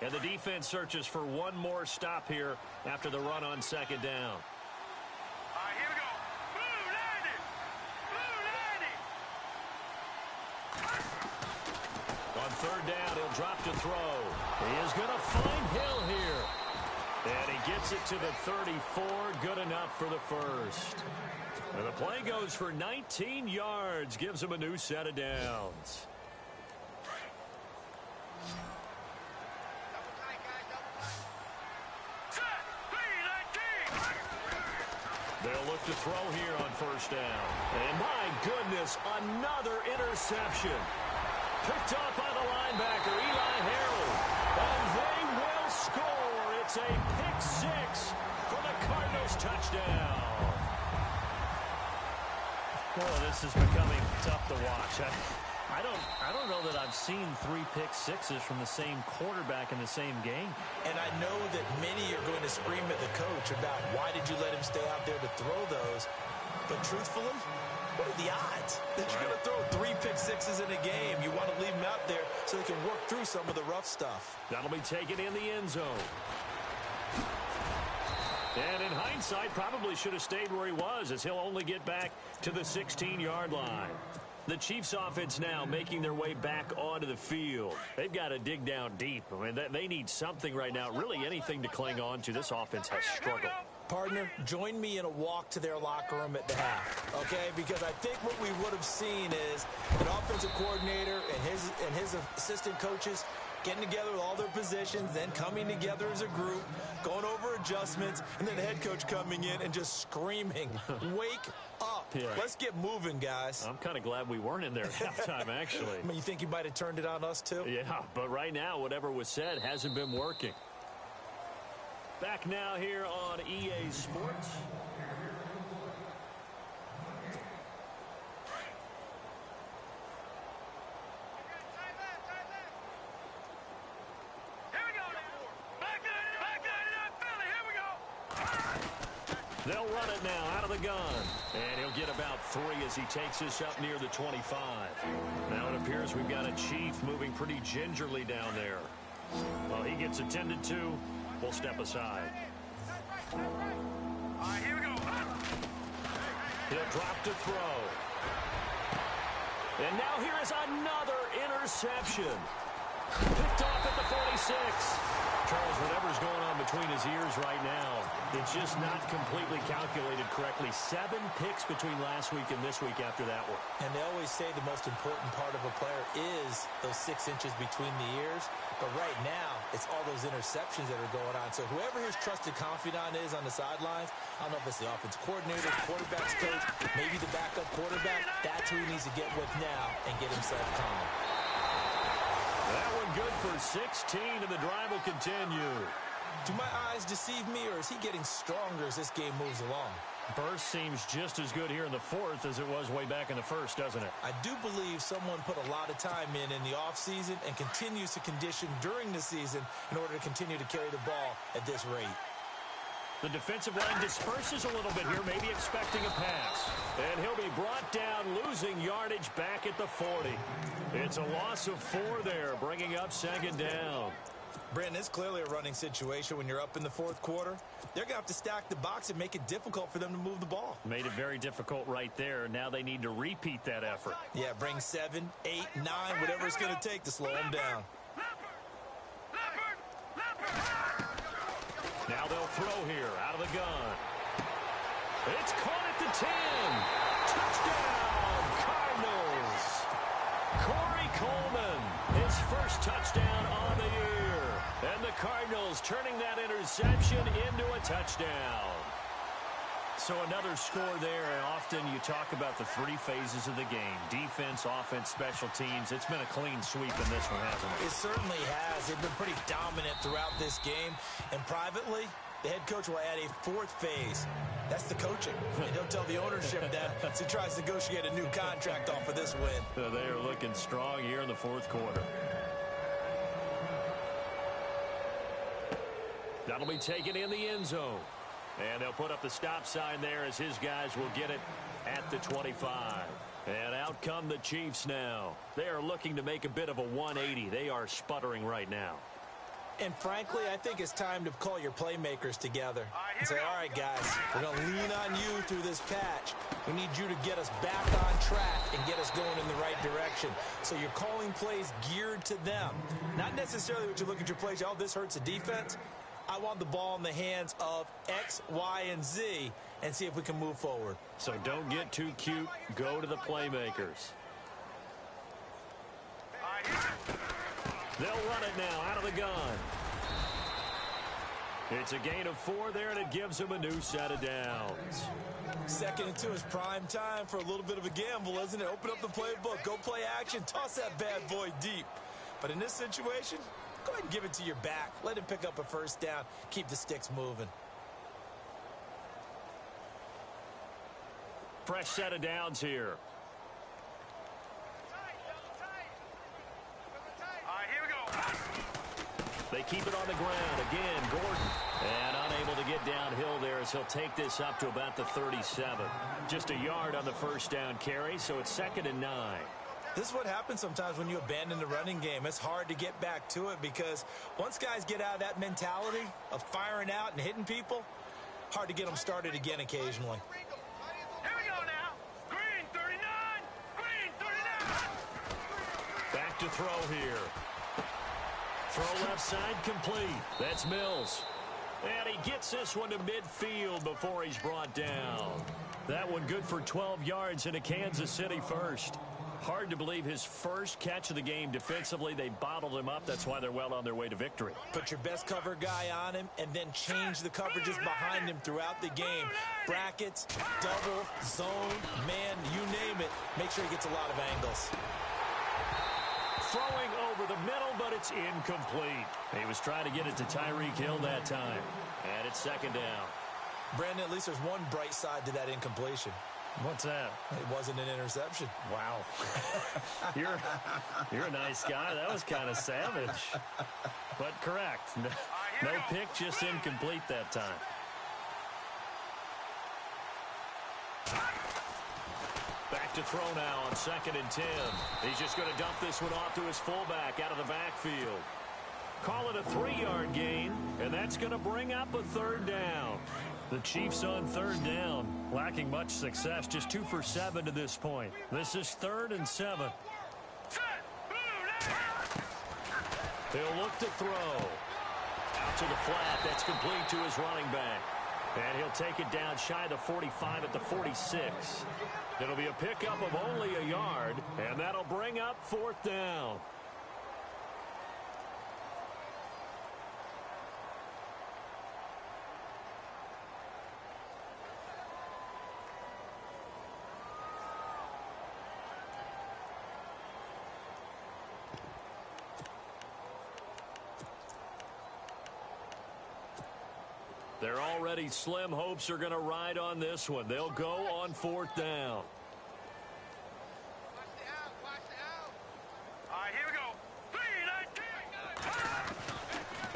And the defense searches for one more stop here after the run on 2nd down. All right, here we go. Blue 90. On 3rd down, he'll drop to throw. He is going to find Hill here. And he gets it to the 34. Good enough for the first. And the play goes for 19 yards. Gives him a new set of downs. They'll look to throw here on first down. And my goodness, another interception. Picked up by the linebacker, Eli Harold. And they will score. It's a pick six for the Cardinals touchdown. Well, this is becoming tough to watch. I don't know that I've seen 3 pick sixes from the same quarterback in the same game. And I know that many are going to scream at the coach about why did you let him stay out there to throw those. But truthfully, what are the odds that you're going to throw 3 pick sixes in a game? You want to leave him out there so they can work through some of the rough stuff. That'll be taken in the end zone. And in hindsight, probably should have stayed where he was, as he'll only get back to the 16-yard line. The Chiefs offense now making their way back onto the field. They've got to dig down deep. I mean, they need something right now, really anything to cling on to. This offense has struggled. Partner, join me in a walk to their locker room at the half, okay? Because I think what we would have seen is an offensive coordinator and his assistant coaches getting together with all their positions, then coming together as a group, going over adjustments, and then the head coach coming in and just screaming, wake up. Yeah. Let's get moving, guys. I'm kind of glad we weren't in there at halftime, actually. I mean, you think you might have turned it on us, too? Yeah, but right now, whatever was said hasn't been working. Back now here on EA Sports. They'll run it now out of the gun. And he'll get about 3 as he takes this up near the 25. Now it appears we've got a Chief moving pretty gingerly down there. Well, he gets attended to. We'll step aside. All right, here we go. He'll drop to throw. And now here is another interception. Picked off at the 46. Charles, whatever's going on between his ears right now, it's just not completely calculated correctly. 7 picks between last week and this week after that one. And they always say the most important part of a player is those 6 inches between the ears. But right now, it's all those interceptions that are going on. So whoever his trusted confidant is on the sidelines, I don't know if it's the offensive coordinator, quarterback's coach, maybe the backup quarterback, that's who he needs to get with now and get himself calm. That one good for 16, and the drive will continue. Do my eyes deceive me, or is he getting stronger as this game moves along? Burst seems just as good here in the 4th as it was way back in the 1st, doesn't it? I do believe someone put a lot of time in the offseason and continues to condition during the season in order to continue to carry the ball at this rate. The defensive line disperses a little bit here, maybe expecting a pass. And he'll be brought down, losing yardage back at the 40. It's a loss of 4 there, bringing up 2nd down. Brandon, it's clearly a running situation when you're up in the 4th quarter. They're going to have to stack the box and make it difficult for them to move the ball. Made it very difficult right there. Now they need to repeat that effort. Yeah, bring 7, 8, 9, whatever it's going to take to slow them down. Now they'll throw here out of the gun. It's caught at the 10. Touchdown, Cardinals. Corey Coleman, his first touchdown on the year. And the Cardinals turning that interception into a touchdown. So another score there, and often you talk about the 3 phases of the game. Defense, offense, special teams. It's been a clean sweep in this one, hasn't it? It certainly has. They've been pretty dominant throughout this game. And privately, the head coach will add a 4th phase. That's the coaching. And he'll tell the ownership that as he tries to negotiate a new contract off of this win. They are looking strong here in the 4th quarter. That'll be taken in the end zone. And they'll put up the stop sign there as his guys will get it at the 25. And out come the Chiefs now. They are looking to make a bit of a 180. They are sputtering right now. And frankly, I think it's time to call your playmakers together and say, all right, guys, we're going to lean on you through this patch. We need you to get us back on track and get us going in the right direction. So you're calling plays geared to them. Not necessarily what you look at your plays, oh, this hurts the defense. I want the ball in the hands of X, Y, and Z and see if we can move forward. So don't get too cute. Go to the playmakers. They'll run it now out of the gun. It's a gain of 4 there, and it gives him a new set of downs. Second and 2 is prime time for a little bit of a gamble, isn't it? Open up the playbook, go play action, toss that bad boy deep. But in this situation, go ahead and give it to your back. Let him pick up a first down. Keep the sticks moving. Fresh set of downs here. All right, here we go. They keep it on the ground. Again, Gordon. And unable to get downhill there as he'll take this up to about the 37. Just a yard on the first down carry, so it's 2nd and 9. This is what happens sometimes when you abandon the running game. It's hard to get back to it because once guys get out of that mentality of firing out and hitting people, hard to get them started again occasionally. Here we go now. Green 39. Green 39. Back to throw here. Throw left side complete. That's Mills. And he gets this one to midfield before he's brought down. That one good for 12 yards into Kansas City first. Hard to believe his first catch of the game defensively. They bottled him up. That's why they're well on their way to victory. Put your best cover guy on him and then change the coverages behind him throughout the game. Brackets, double, zone, man, you name it. Make sure he gets a lot of angles. Throwing over the middle, but it's incomplete. He was trying to get it to Tyreek Hill that time. And it's 2nd down. Brandon, at least there's one bright side to that incompletion. What's that? It wasn't an interception. Wow. You're a nice guy. That was kind of savage. But correct. No pick, just incomplete that time. Back to throw now on 2nd and 10. He's just going to dump this one off to his fullback out of the backfield. Call it a 3-yard gain, and that's going to bring up a 3rd down. The Chiefs on 3rd down, lacking much success, just 2 for 7 to this point. This is 3rd and 7. He'll look to throw. Out to the flat, that's complete to his running back. And he'll take it down shy of the 45 at the 46. It'll be a pickup of only a yard, and that'll bring up 4th down. Their already slim hopes are going to ride on this one. They'll go on 4th down. Watch the out. Watch the out. All right, here we go. 3,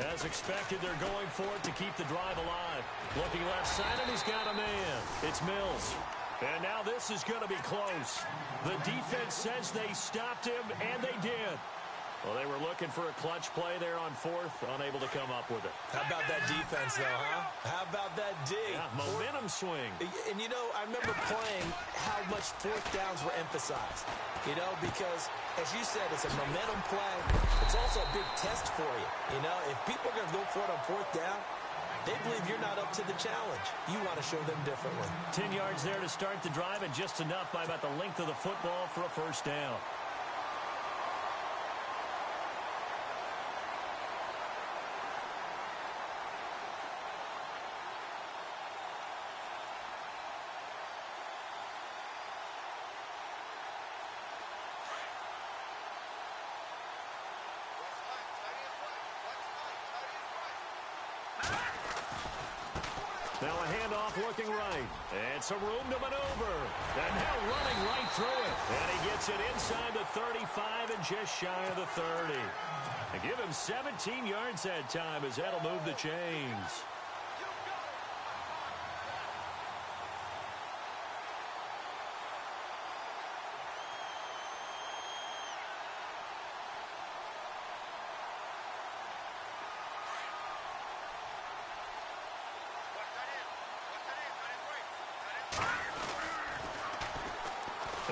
19. As expected, they're going for it to keep the drive alive. Looking left side, and he's got a man. It's Mills. And now this is going to be close. The defense says they stopped him, and they did. Well, they were looking for a clutch play there on 4th, unable to come up with it. How about that defense, though, huh? How about that D? Yeah, momentum swing. And, you know, I remember playing how much 4th downs were emphasized. You know, because, as you said, it's a momentum play. It's also a big test for you. You know, if people are going to go for it on 4th down, they believe you're not up to the challenge. You want to show them differently. 10 yards there to start the drive, and just enough by about the length of the football for a first down. Now a handoff looking right. And some room to maneuver. And now running right through it. And he gets it inside the 35 and just shy of the 30. And give him 17 yards that time as that'll move the chains.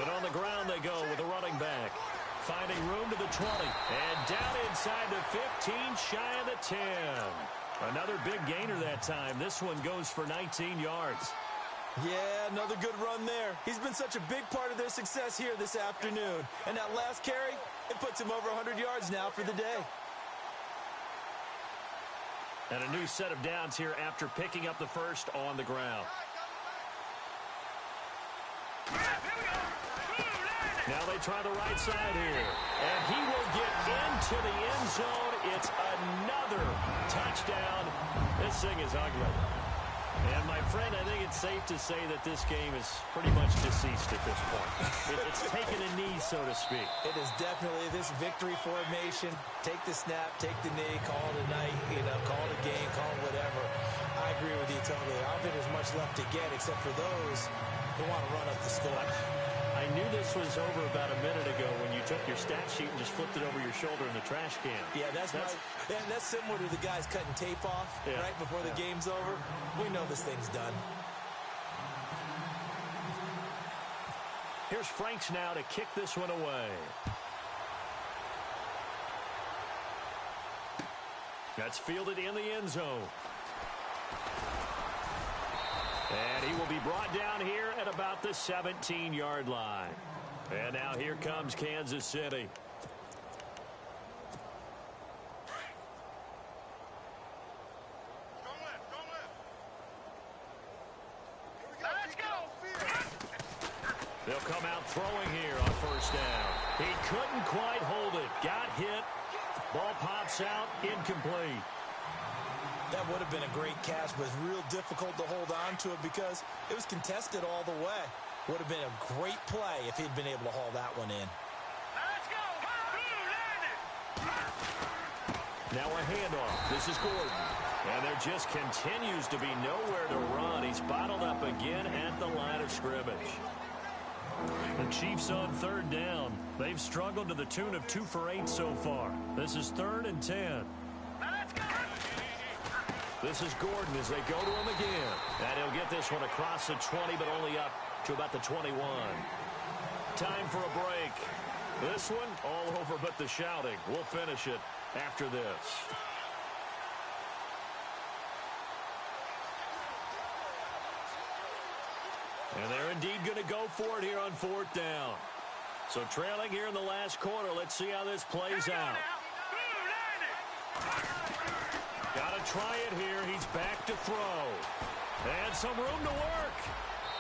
And on the ground they go with a running back. Finding room to the 20. And down inside the 15, shy of the 10. Another big gainer that time. This one goes for 19 yards. Yeah, another good run there. He's been such a big part of their success here this afternoon. And that last carry, it puts him over 100 yards now for the day. And a new set of downs here after picking up the first on the ground. Now they try the right side here. And he will get into the end zone. It's another touchdown. This thing is ugly. And, my friend, I think it's safe to say that this game is pretty much deceased at this point. It's taken a knee, so to speak. It is definitely this victory formation. Take the snap, take the knee, call it a night, call it a game, call it whatever. I agree with you totally. I don't think there's much left to get except for those who want to run up the score. I knew this was over about a minute ago when you took your stat sheet and just flipped it over your shoulder in the trash can. Yeah, that's similar to the guys cutting tape off right before the game's over. We know this thing's done. Here's Franks now to kick this one away. That's fielded in the end zone. And he will be brought down here at about the 17-yard line. And now here comes Kansas City. Let's go. They'll come out throwing here on first down. He couldn't quite hold it. Got hit. Ball pops out. Incomplete. That would have been a great catch, but it's real difficult to hold on to it because it was contested all the way. Would have been a great play if he'd been able to haul that one in. Let's go. Now a handoff. This is Gordon. And there just continues to be nowhere to run. He's bottled up again at the line of scrimmage. The Chiefs on third down. They've struggled to the tune of 2 for 8 so far. This is 3rd and 10. Let's go. This is Gordon as they go to him again. And he'll get this one across the 20, but only up to about the 21. Time for a break. This one all over but the shouting. We'll finish it after this. And they're indeed going to go for it here on 4th down. So trailing here in the last quarter. Let's see how this plays out. Got to try it here. He's back to throw. And some room to work.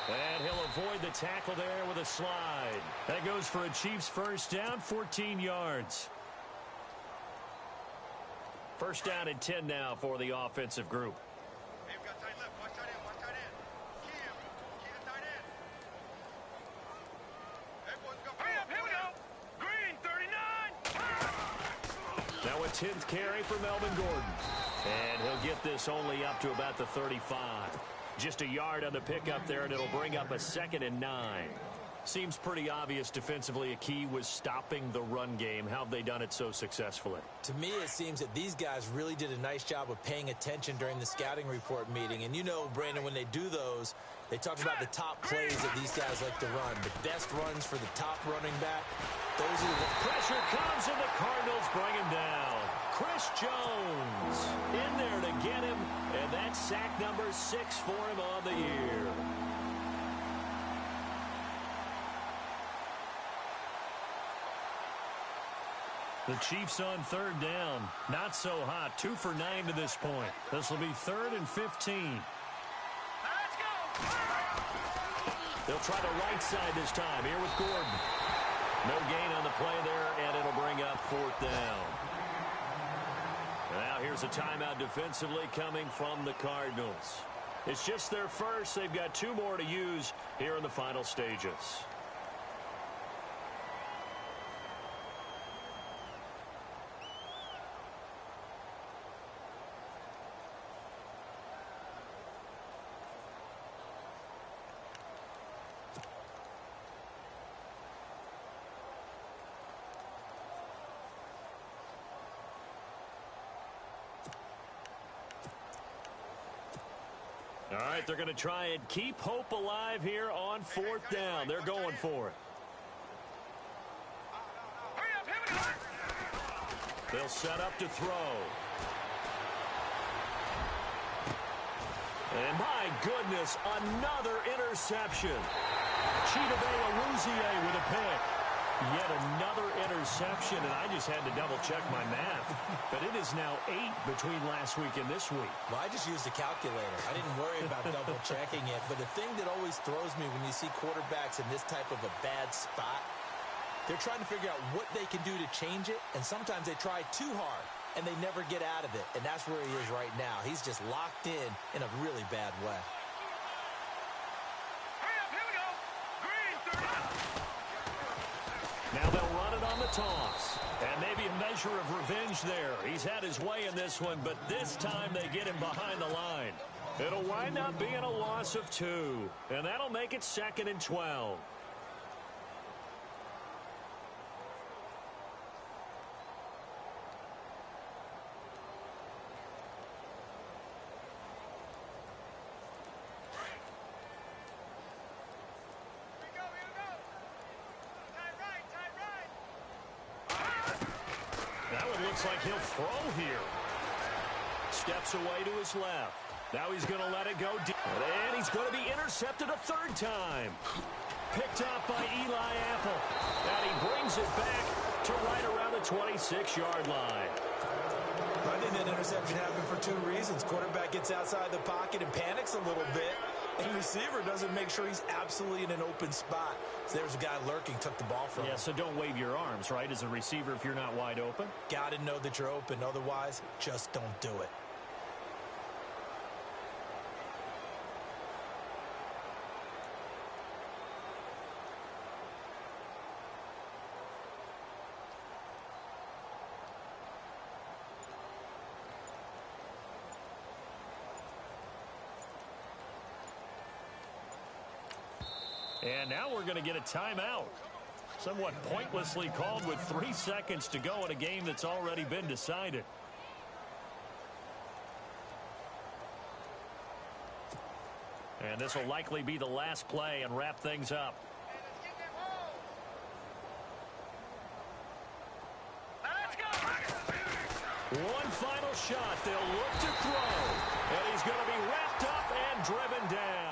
And he'll avoid the tackle there with a slide. That goes for a Chiefs first down, 14 yards. First down and 10 now for the offensive group. Hey, we got tight left. Watch tight end. Watch tight end. Key him. Key the tight end. Hey, boys, go. Hurry up. Here we go. Green, 39. Now a 10th carry for Melvin Gordon. And he'll get this only up to about the 35. Just a yard on the pickup there, and it'll bring up a 2nd and 9. Seems pretty obvious defensively a key was stopping the run game. How have they done it so successfully? To me, it seems that these guys really did a nice job of paying attention during the scouting report meeting. And you know, Brandon, when they do those, they talk about the top plays that these guys like to run. The best runs for the top running back. Those are the pressure comes, and the Cardinals bring him down. Chris Jones in there to get him, and that's sack number 6 for him on the year. The Chiefs on third down. Not so hot. 2 for 9 to this point. This will be 3rd and 15. Let's go. They'll try the right side this time. Here with Gordon. No gain on the play there, and it'll bring up 4th down. Now here's a timeout defensively coming from the Cardinals. It's just their first. They've got 2 more to use here in the final stages. All right, they're going to try and keep hope alive here on 4th down. They're going for it. Hurry up. Here we go. They'll set up to throw. And my goodness, another interception. Chidobe Awuzie with a pick. Yet another interception, and I just had to double-check my math. But it is now 8 between last week and this week. Well, I just used a calculator. I didn't worry about double-checking it. But the thing that always throws me when you see quarterbacks in this type of a bad spot, they're trying to figure out what they can do to change it, and sometimes they try too hard, and they never get out of it. And that's where he is right now. He's just locked in a really bad way. Hurry up, here we go. Green, third down. Now they'll run it on the toss. And maybe a measure of revenge there. He's had his way in this one, but this time they get him behind the line. It'll wind up being a loss of 2. And that'll make it 2nd and 12. Here we go, here we go. Tight right. That one looks like he'll throw here. Steps away to his left. Now he's going to let it go deep. And he's going to be intercepted a 3rd time. Picked up by Eli Apple. And he brings it back to right around the 26-yard line. I think that interception happened for 2 reasons. Quarterback gets outside the pocket and panics a little bit. And receiver doesn't make sure he's absolutely in an open spot. So there's a guy lurking, took the ball from him. Yeah, so don't wave your arms, right, as a receiver if you're not wide open. Got to know that you're open. Otherwise, just don't do it. And now we're going to get a timeout. Somewhat pointlessly called with 3 seconds to go in a game that's already been decided. And this will likely be the last play and wrap things up. Hey, let's get them home. Now let's go. One final shot. They'll look to throw. And he's going to be wrapped up and driven down.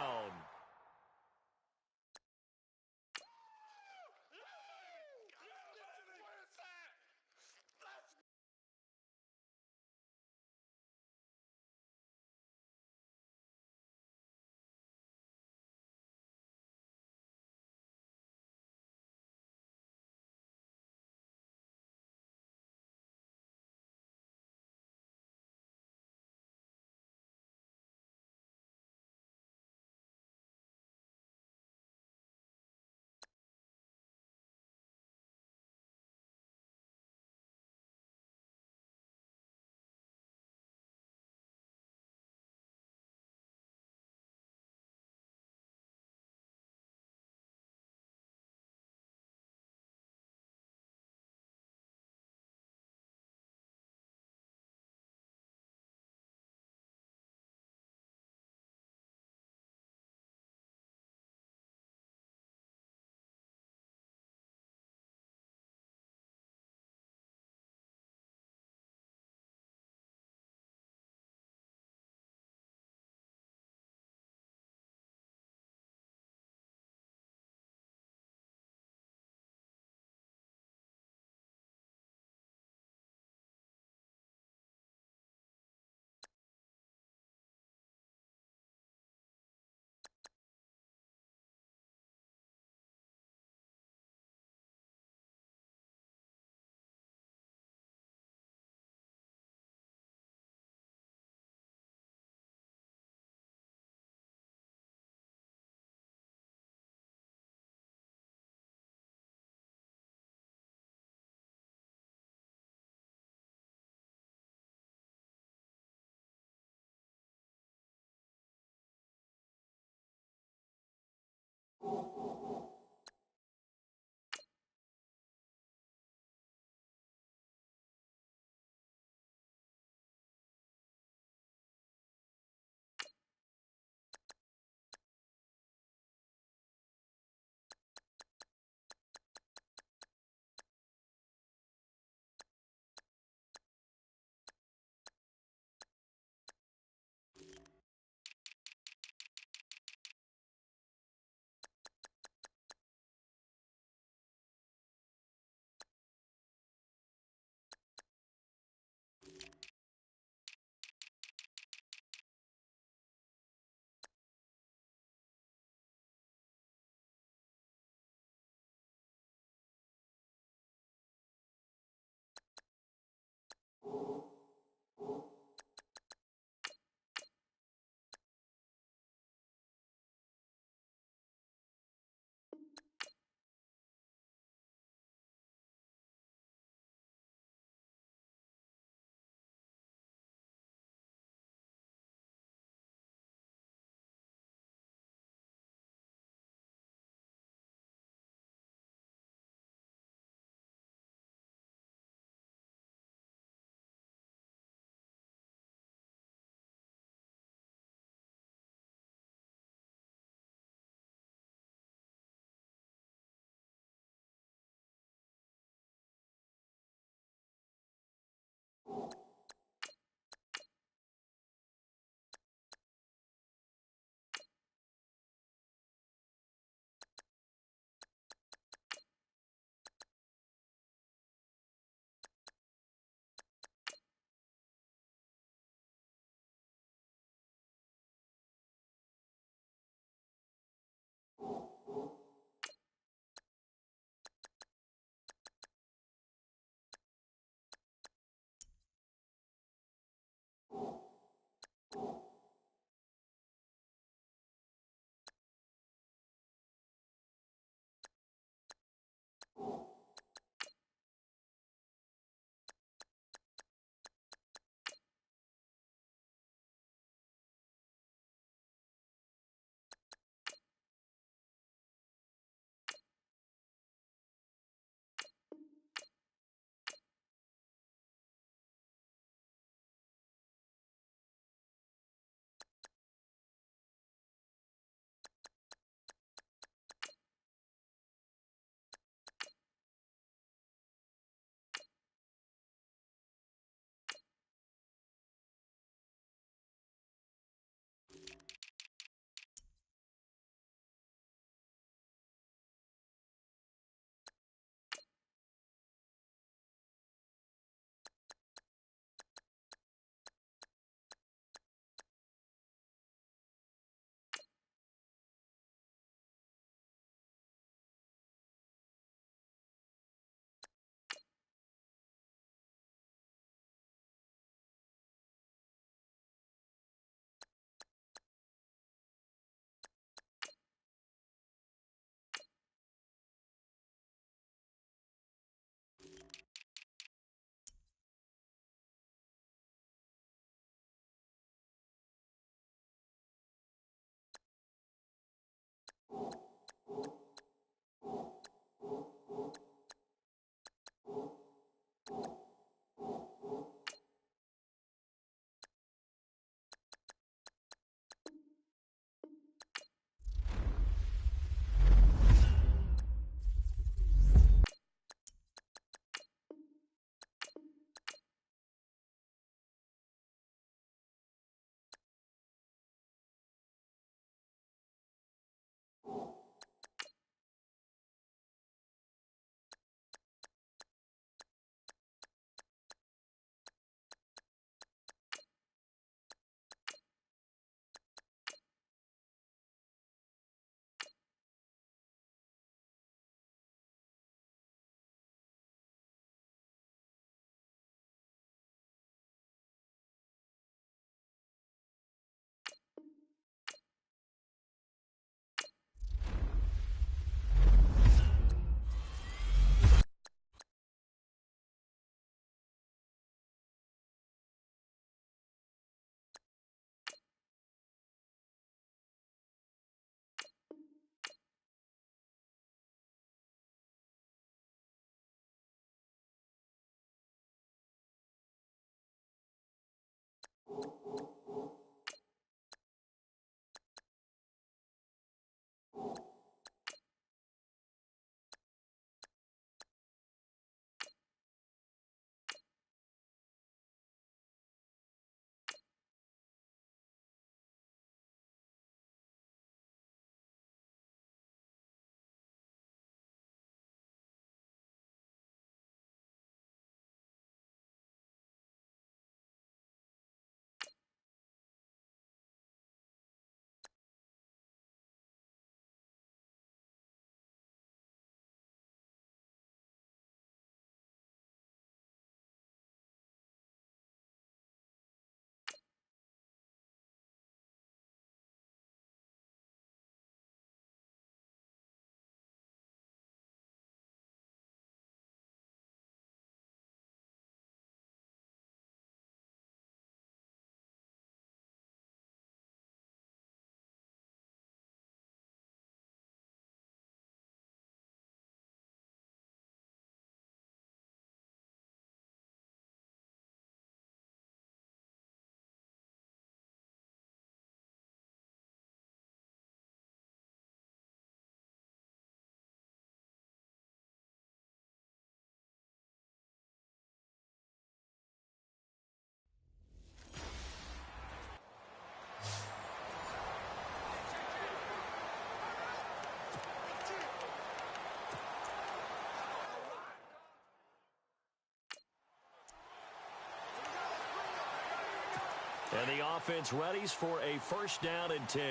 And the offense readies for a first down and 10.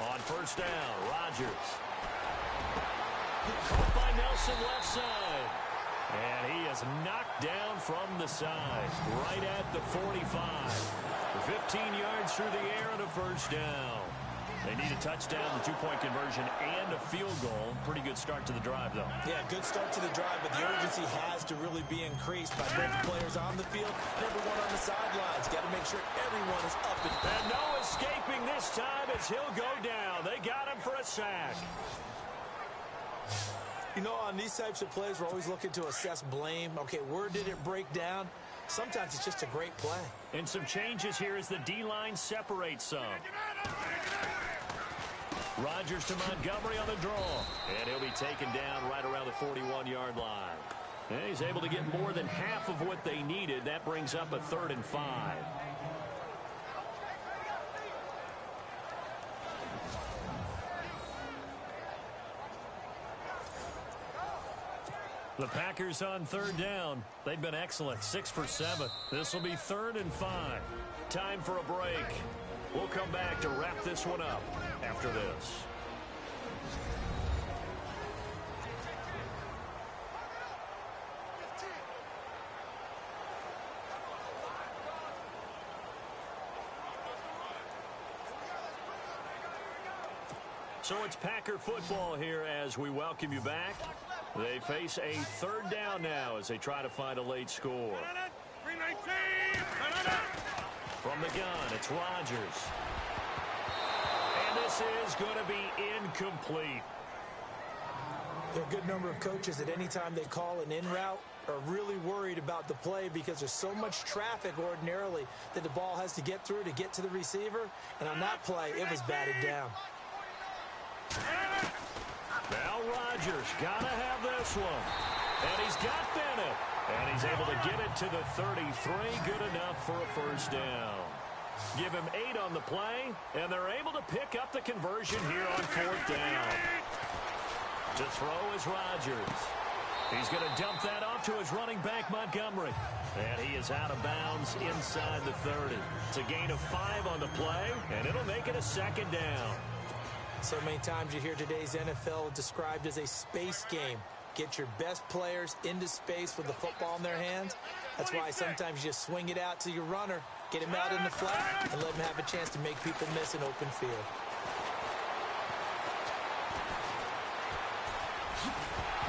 On first down, Rodgers. Caught by Nelson left side. And he is knocked down from the side, right at the 45. 15 yards through the air and a first down. They need a touchdown, the two-point conversion, and a field goal. Pretty good start to the drive, though. Yeah, good start to the drive, but the urgency has to really be increased by both players on the field and everyone on the sidelines. Got to make sure everyone is up and no escaping this time as he'll go down. They got him for a sack. You know, on these types of plays, we're always looking to assess blame. Okay, where did it break down? Sometimes it's just a great play. And some changes here as the D-line separates some. Rodgers to Montgomery on the draw. And he'll be taken down right around the 41-yard line. And he's able to get more than half of what they needed. That brings up a 3rd and 5. The Packers on 3rd down. They've been excellent, 6 for 7. This will be 3rd and 5. Time for a break. We'll come back to wrap this one up after this. So it's Packer football here as we welcome you back. They face a 3rd down now as they try to find a late score. From the gun, it's Rodgers. And this is going to be incomplete. There are a good number of coaches at any time they call an in route are really worried about the play because there's so much traffic ordinarily that the ball has to get through to get to the receiver. And on that play, it was batted down. Now Rodgers got to have this one. And he's got Bennett. And he's able to get it to the 33. Good enough for a first down. Give him 8 on the play, and they're able to pick up the conversion here on 4th down. To throw is Rodgers. He's going to dump that off to his running back, Montgomery. And he is out of bounds inside the 30. It's a gain of 5 on the play, and it'll make it a 2nd down. So many times you hear today's NFL described as a space game. Get your best players into space with the football in their hands. That's why sometimes you just swing it out to your runner, get him out in the flat, and let him have a chance to make people miss an open field.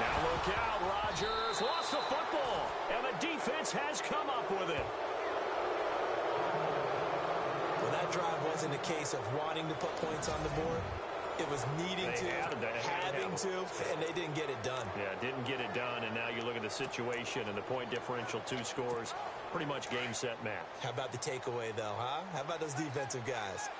Now look out, Rodgers lost the football, and the defense has come up with it. Well, that drive wasn't a case of wanting to put points on the board. It was needing having to, and they didn't get it done. Yeah, didn't get it done, and now you look at the situation and the point differential, 2 scores, pretty much game, set, match. How about the takeaway, though, huh? How about those defensive guys?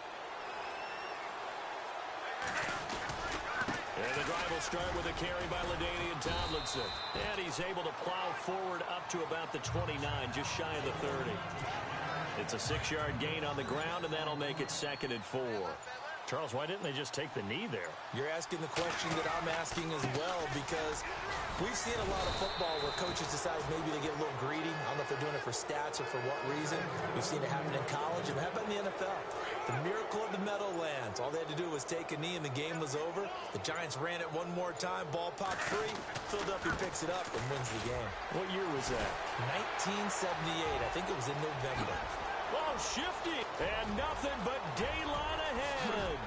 And the drive will start with a carry by LaDainian Tomlinson. And he's able to plow forward up to about the 29, just shy of the 30. It's a 6-yard gain on the ground, and that'll make it 2nd and 4. Charles, why didn't they just take the knee there? You're asking the question that I'm asking as well, because we've seen a lot of football where coaches decide maybe they get a little greedy. I don't know if they're doing it for stats or for what reason. We've seen it happen in college, and how about in the NFL? The miracle of the Meadowlands. All they had to do was take a knee, and the game was over. The Giants ran it one more time. Ball popped free. Philadelphia picks it up and wins the game. What year was that? 1978. I think it was in November. Oh, shifty. And nothing but daylight ahead.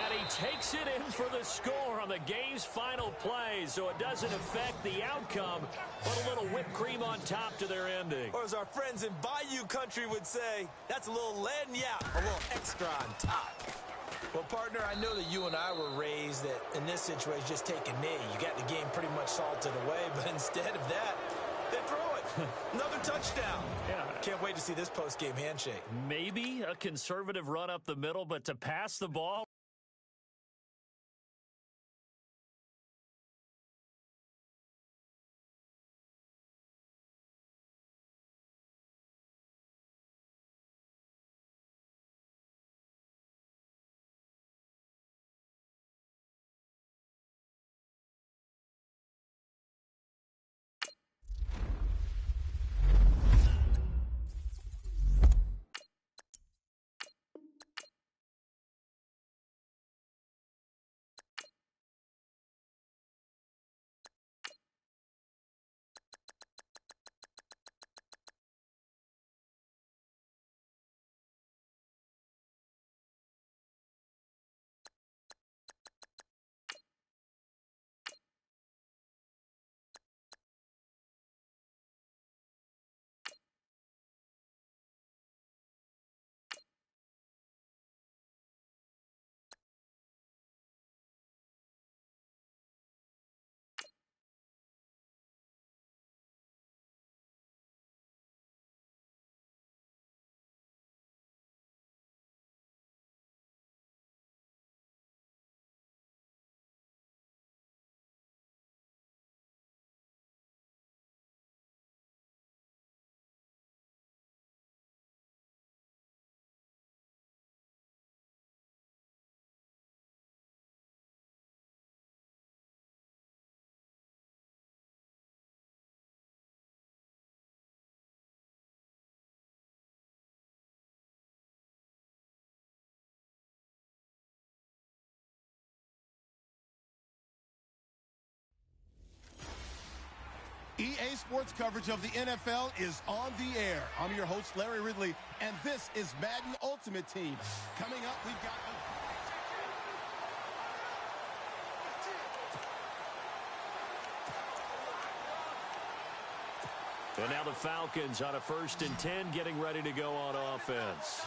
And he takes it in for the score on the game's final play, so it doesn't affect the outcome, but a little whipped cream on top to their ending. Or as our friends in Bayou Country would say, that's a little lagniappe, a little extra on top. Well, partner, I know that you and I were raised that in this situation, just take a knee. You got the game pretty much salted away, but instead of that, they throw it. Another touchdown. Yeah. Can't wait to see this post-game handshake. Maybe a conservative run up the middle, but to pass the ball EA Sports coverage of the NFL is on the air. I'm your host, Larry Ridley, and this is Madden Ultimate Team. Coming up, we've got... And now the Falcons on a 1st and 10, getting ready to go on offense.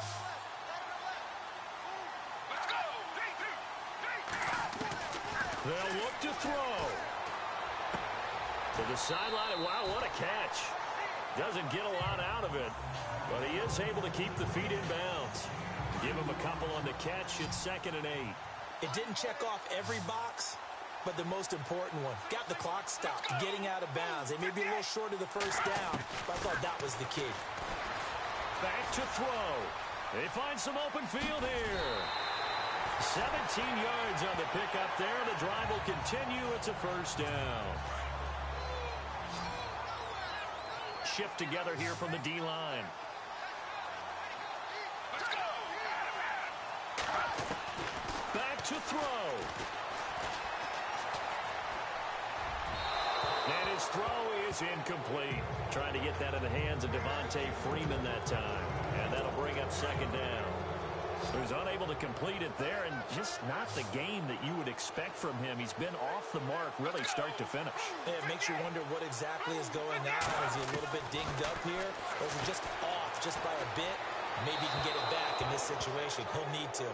They'll look to throw. To the sideline. Wow, what a catch. Doesn't get a lot out of it, but he is able to keep the feet in bounds. Give him a couple on the catch. It's 2nd and 8. It didn't check off every box, but the most important one. Got the clock stopped, getting out of bounds. They may be a little short of the first down, but I thought that was the key. Back to throw. They find some open field here. 17 yards on the pickup there. The drive will continue. It's a 1st down. Shift together here from the D-line. Back to throw. And his throw is incomplete. Trying to get that in the hands of Devontae Freeman that time. And that'll bring up 2nd down. He was unable to complete it there, and just not the game that you would expect from him. He's been off the mark really start to finish. Yeah, it makes you wonder what exactly is going on. Is he a little bit dinged up here, or is he just off just by a bit? Maybe he can get it back in this situation. He'll need to.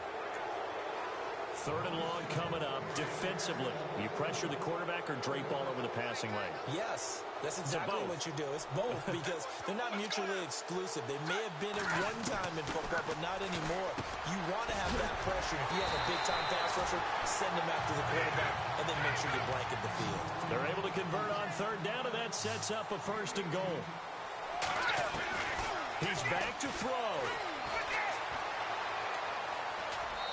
3rd and long coming up. Defensively, you pressure the quarterback or drape all over the passing lane? Yes, that's exactly what you do. It's both because they're not mutually exclusive. They may have been at one time in football, but not anymore. You want to have that pressure. If you have a big-time pass rusher, send him after the quarterback, and then make sure you blanket the field. They're able to convert on 3rd down, and that sets up a 1st and goal. He's back to throw.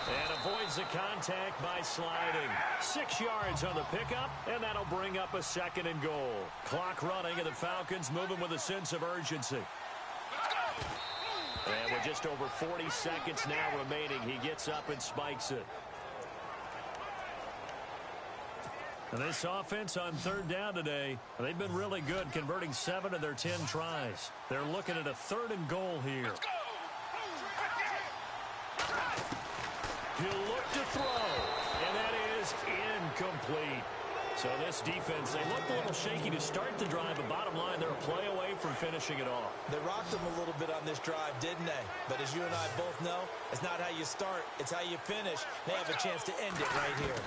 And avoids the contact by sliding. 6 yards on the pickup, and that'll bring up a 2nd and goal. Clock running, and the Falcons moving with a sense of urgency. And with just over 40 seconds now remaining, he gets up and spikes it. And this offense on 3rd down today, they've been really good, converting 7 of their 10 tries. They're looking at a 3rd and goal here. He'll look to throw, and that is incomplete. So this defense, they looked a little shaky to start the drive, but bottom line, they're a play away from finishing it off. They rocked them a little bit on this drive, didn't they? But as you and I both know, it's not how you start, it's how you finish. They have a chance to end it right here.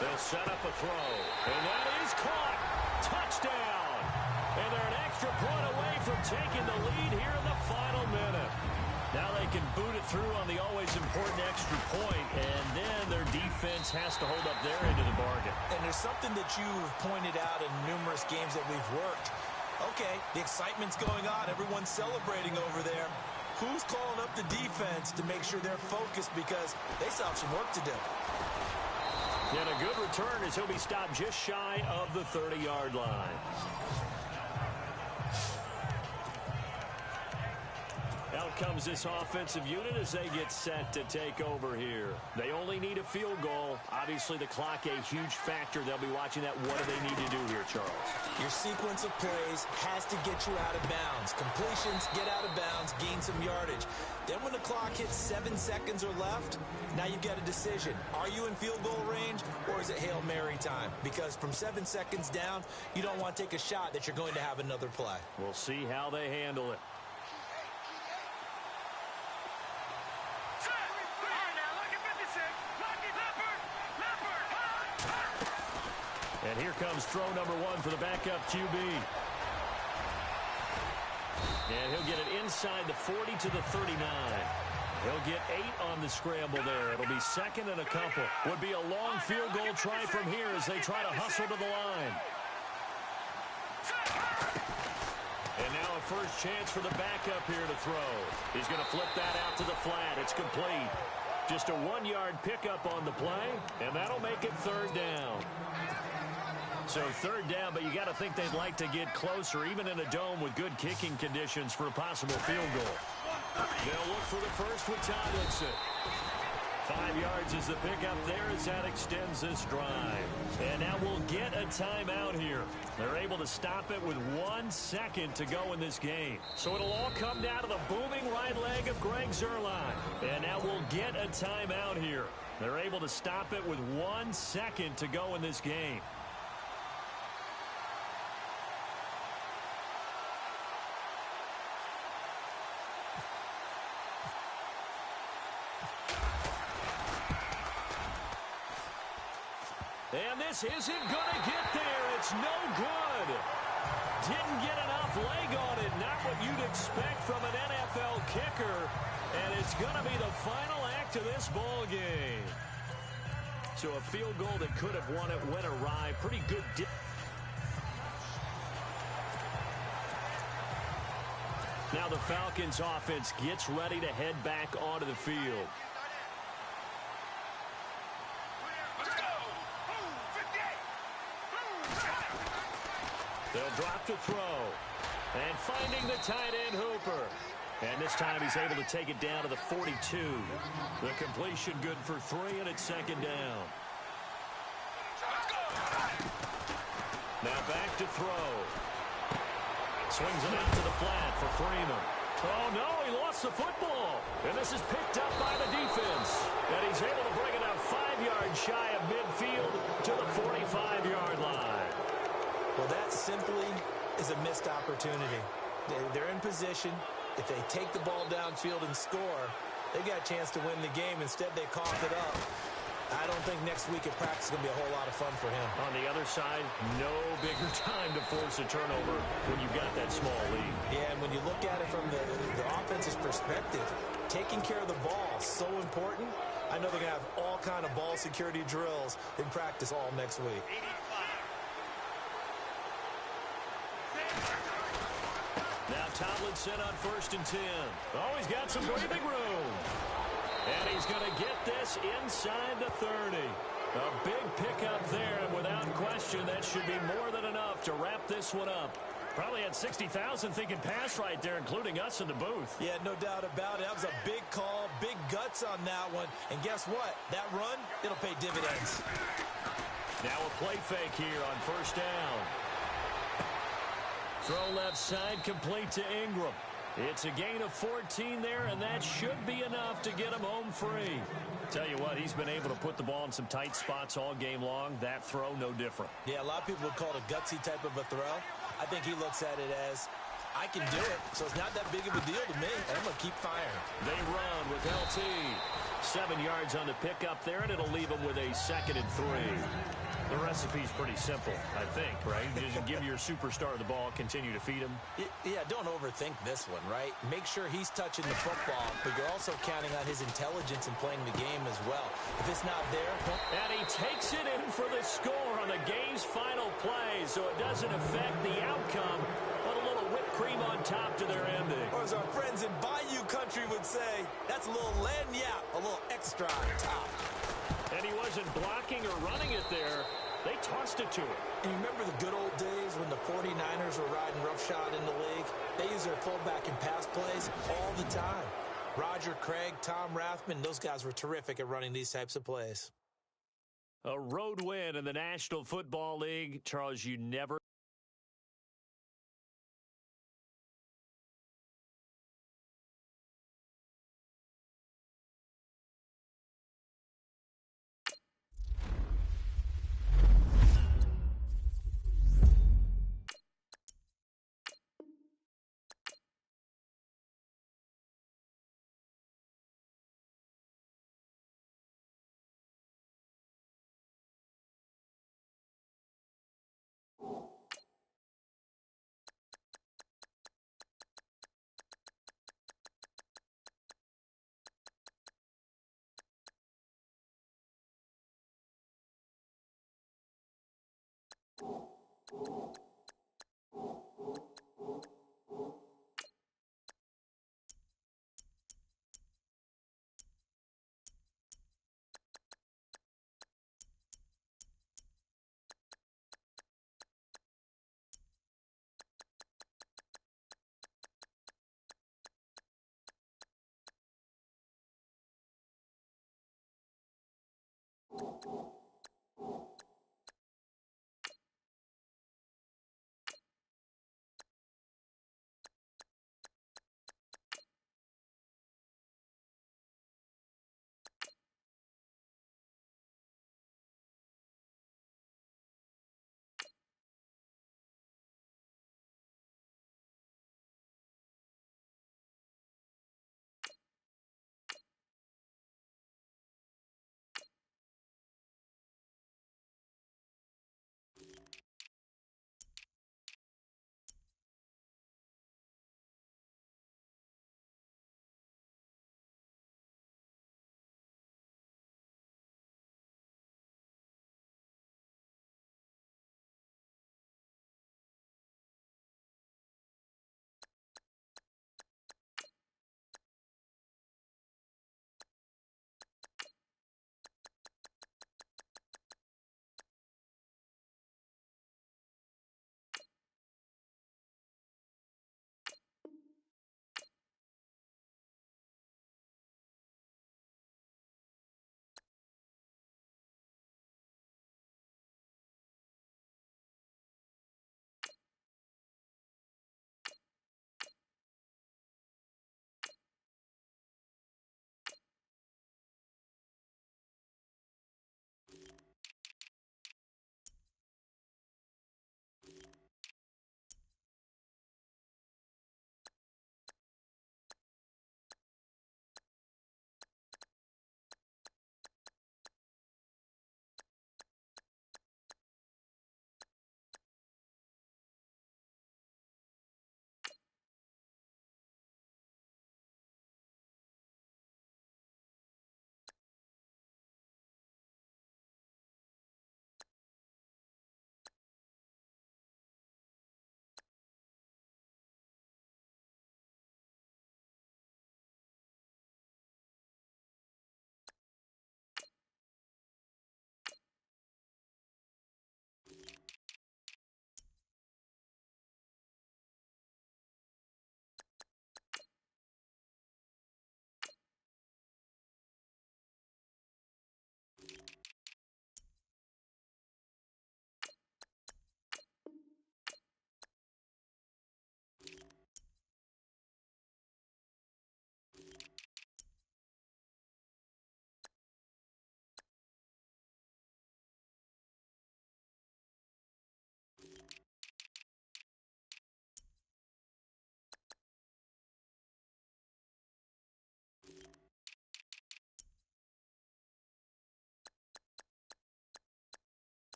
They'll set up a throw, and that is caught. Touchdown! And they're an extra point away from taking the lead here in the final minute. Now they can boot it through on the always important extra point, and then their defense has to hold up their end of the bargain. And there's something that you've pointed out in numerous games that we've worked. Okay, the excitement's going on. Everyone's celebrating over there. Who's calling up the defense to make sure they're focused because they still have some work to do? And a good return as he'll be stopped just shy of the 30-yard line. Out comes this offensive unit as they get set to take over here. They only need a field goal. Obviously, the clock a huge factor. They'll be watching that. What do they need to do here, Charles? Your sequence of plays has to get you out of bounds. Completions, get out of bounds, gain some yardage. Then when the clock hits 7 seconds or left, now you've got a decision. Are you in field goal range, or is it Hail Mary time? Because from 7 seconds down, you don't want to take a shot that you're going to have another play. We'll see how they handle it. And here comes throw number 1 for the backup QB. And he'll get it inside the 40 to the 39. He'll get 8 on the scramble there. It'll be 2nd and a couple. Would be a long field goal try from here as they try to hustle to the line. And now a first chance for the backup here to throw. He's going to flip that out to the flat. It's complete. Just a 1-yard pickup on the play, and that'll make it 3rd down. So 3rd down, but you got to think they'd like to get closer, even in a dome with good kicking conditions for a possible field goal. They'll look for the first with Tomlinson. 5 yards is the pickup there as that extends this drive. And now we'll get a timeout here. They're able to stop it with 1 second to go in this game. So it'll all come down to the booming right leg of Greg Zuerlein. And now we'll get a timeout here. They're able to stop it with 1 second to go in this game. And this isn't going to get there. It's no good. Didn't get enough leg on it. Not what you'd expect from an NFL kicker. And it's going to be the final act of this ball game. So a field goal that could have won it went awry. Pretty good. Now the Falcons offense gets ready to head back onto the field. They'll drop to throw. And finding the tight end Hooper. And this time he's able to take it down to the 42. The completion good for 3, and it's second down. Now back to throw. Swings it out to the flat for Freeman. Oh, no, he lost the football. And this is picked up by the defense. And he's able to bring it out 5 yards shy of midfield to the 45-yard line. Well, that simply is a missed opportunity. They're in position. If they take the ball downfield and score, they got a chance to win the game. Instead, they cough it up. I don't think next week at practice is going to be a whole lot of fun for him. On the other side, no bigger time to force a turnover when you've got that small lead. Yeah, and when you look at it from the offense's perspective, taking care of the ball is so important. I know they're going to have all kind of ball security drills in practice all next week. Now Tomlinson on 1st and 10. Oh, he's got some breathing room. And he's going to get this inside the 30. A big pickup there, and without question, that should be more than enough to wrap this one up. Probably had 60,000 thinking pass right there, including us in the booth. Yeah, no doubt about it. That was a big call, big guts on that one. And guess what? That run, it'll pay dividends. Now a play fake here on 1st down. Throw left side, complete to Ingram. It's a gain of 14 there, and that should be enough to get him home free. Tell you what, he's been able to put the ball in some tight spots all game long. That throw, no different. Yeah, a lot of people would call it a gutsy type of a throw. I think he looks at it as, I can do it, so it's not that big of a deal to me, and I'm going to keep firing. They run with LT. 7 yards on the pickup there, and it'll leave him with a 2nd and 3. The recipe's pretty simple, I think, right? You just give your superstar the ball, continue to feed him. Yeah, don't overthink this one, right? Make sure he's touching the football, but you're also counting on his intelligence in playing the game as well. If it's not there... And he takes it in for the score on the game's final play, so it doesn't affect the outcome, but a little whipped cream on top to their ending. Or as our friends in Bayou Country would say, that's a little lagniappe, a little extra on top. And he wasn't blocking or running it there. They tossed it to him. And you remember the good old days when the 49ers were riding roughshod in the league? They used their fullback in pass plays all the time. Roger Craig, Tom Rathman, those guys were terrific at running these types of plays. A road win in the National Football League. Charles, you never... Bye.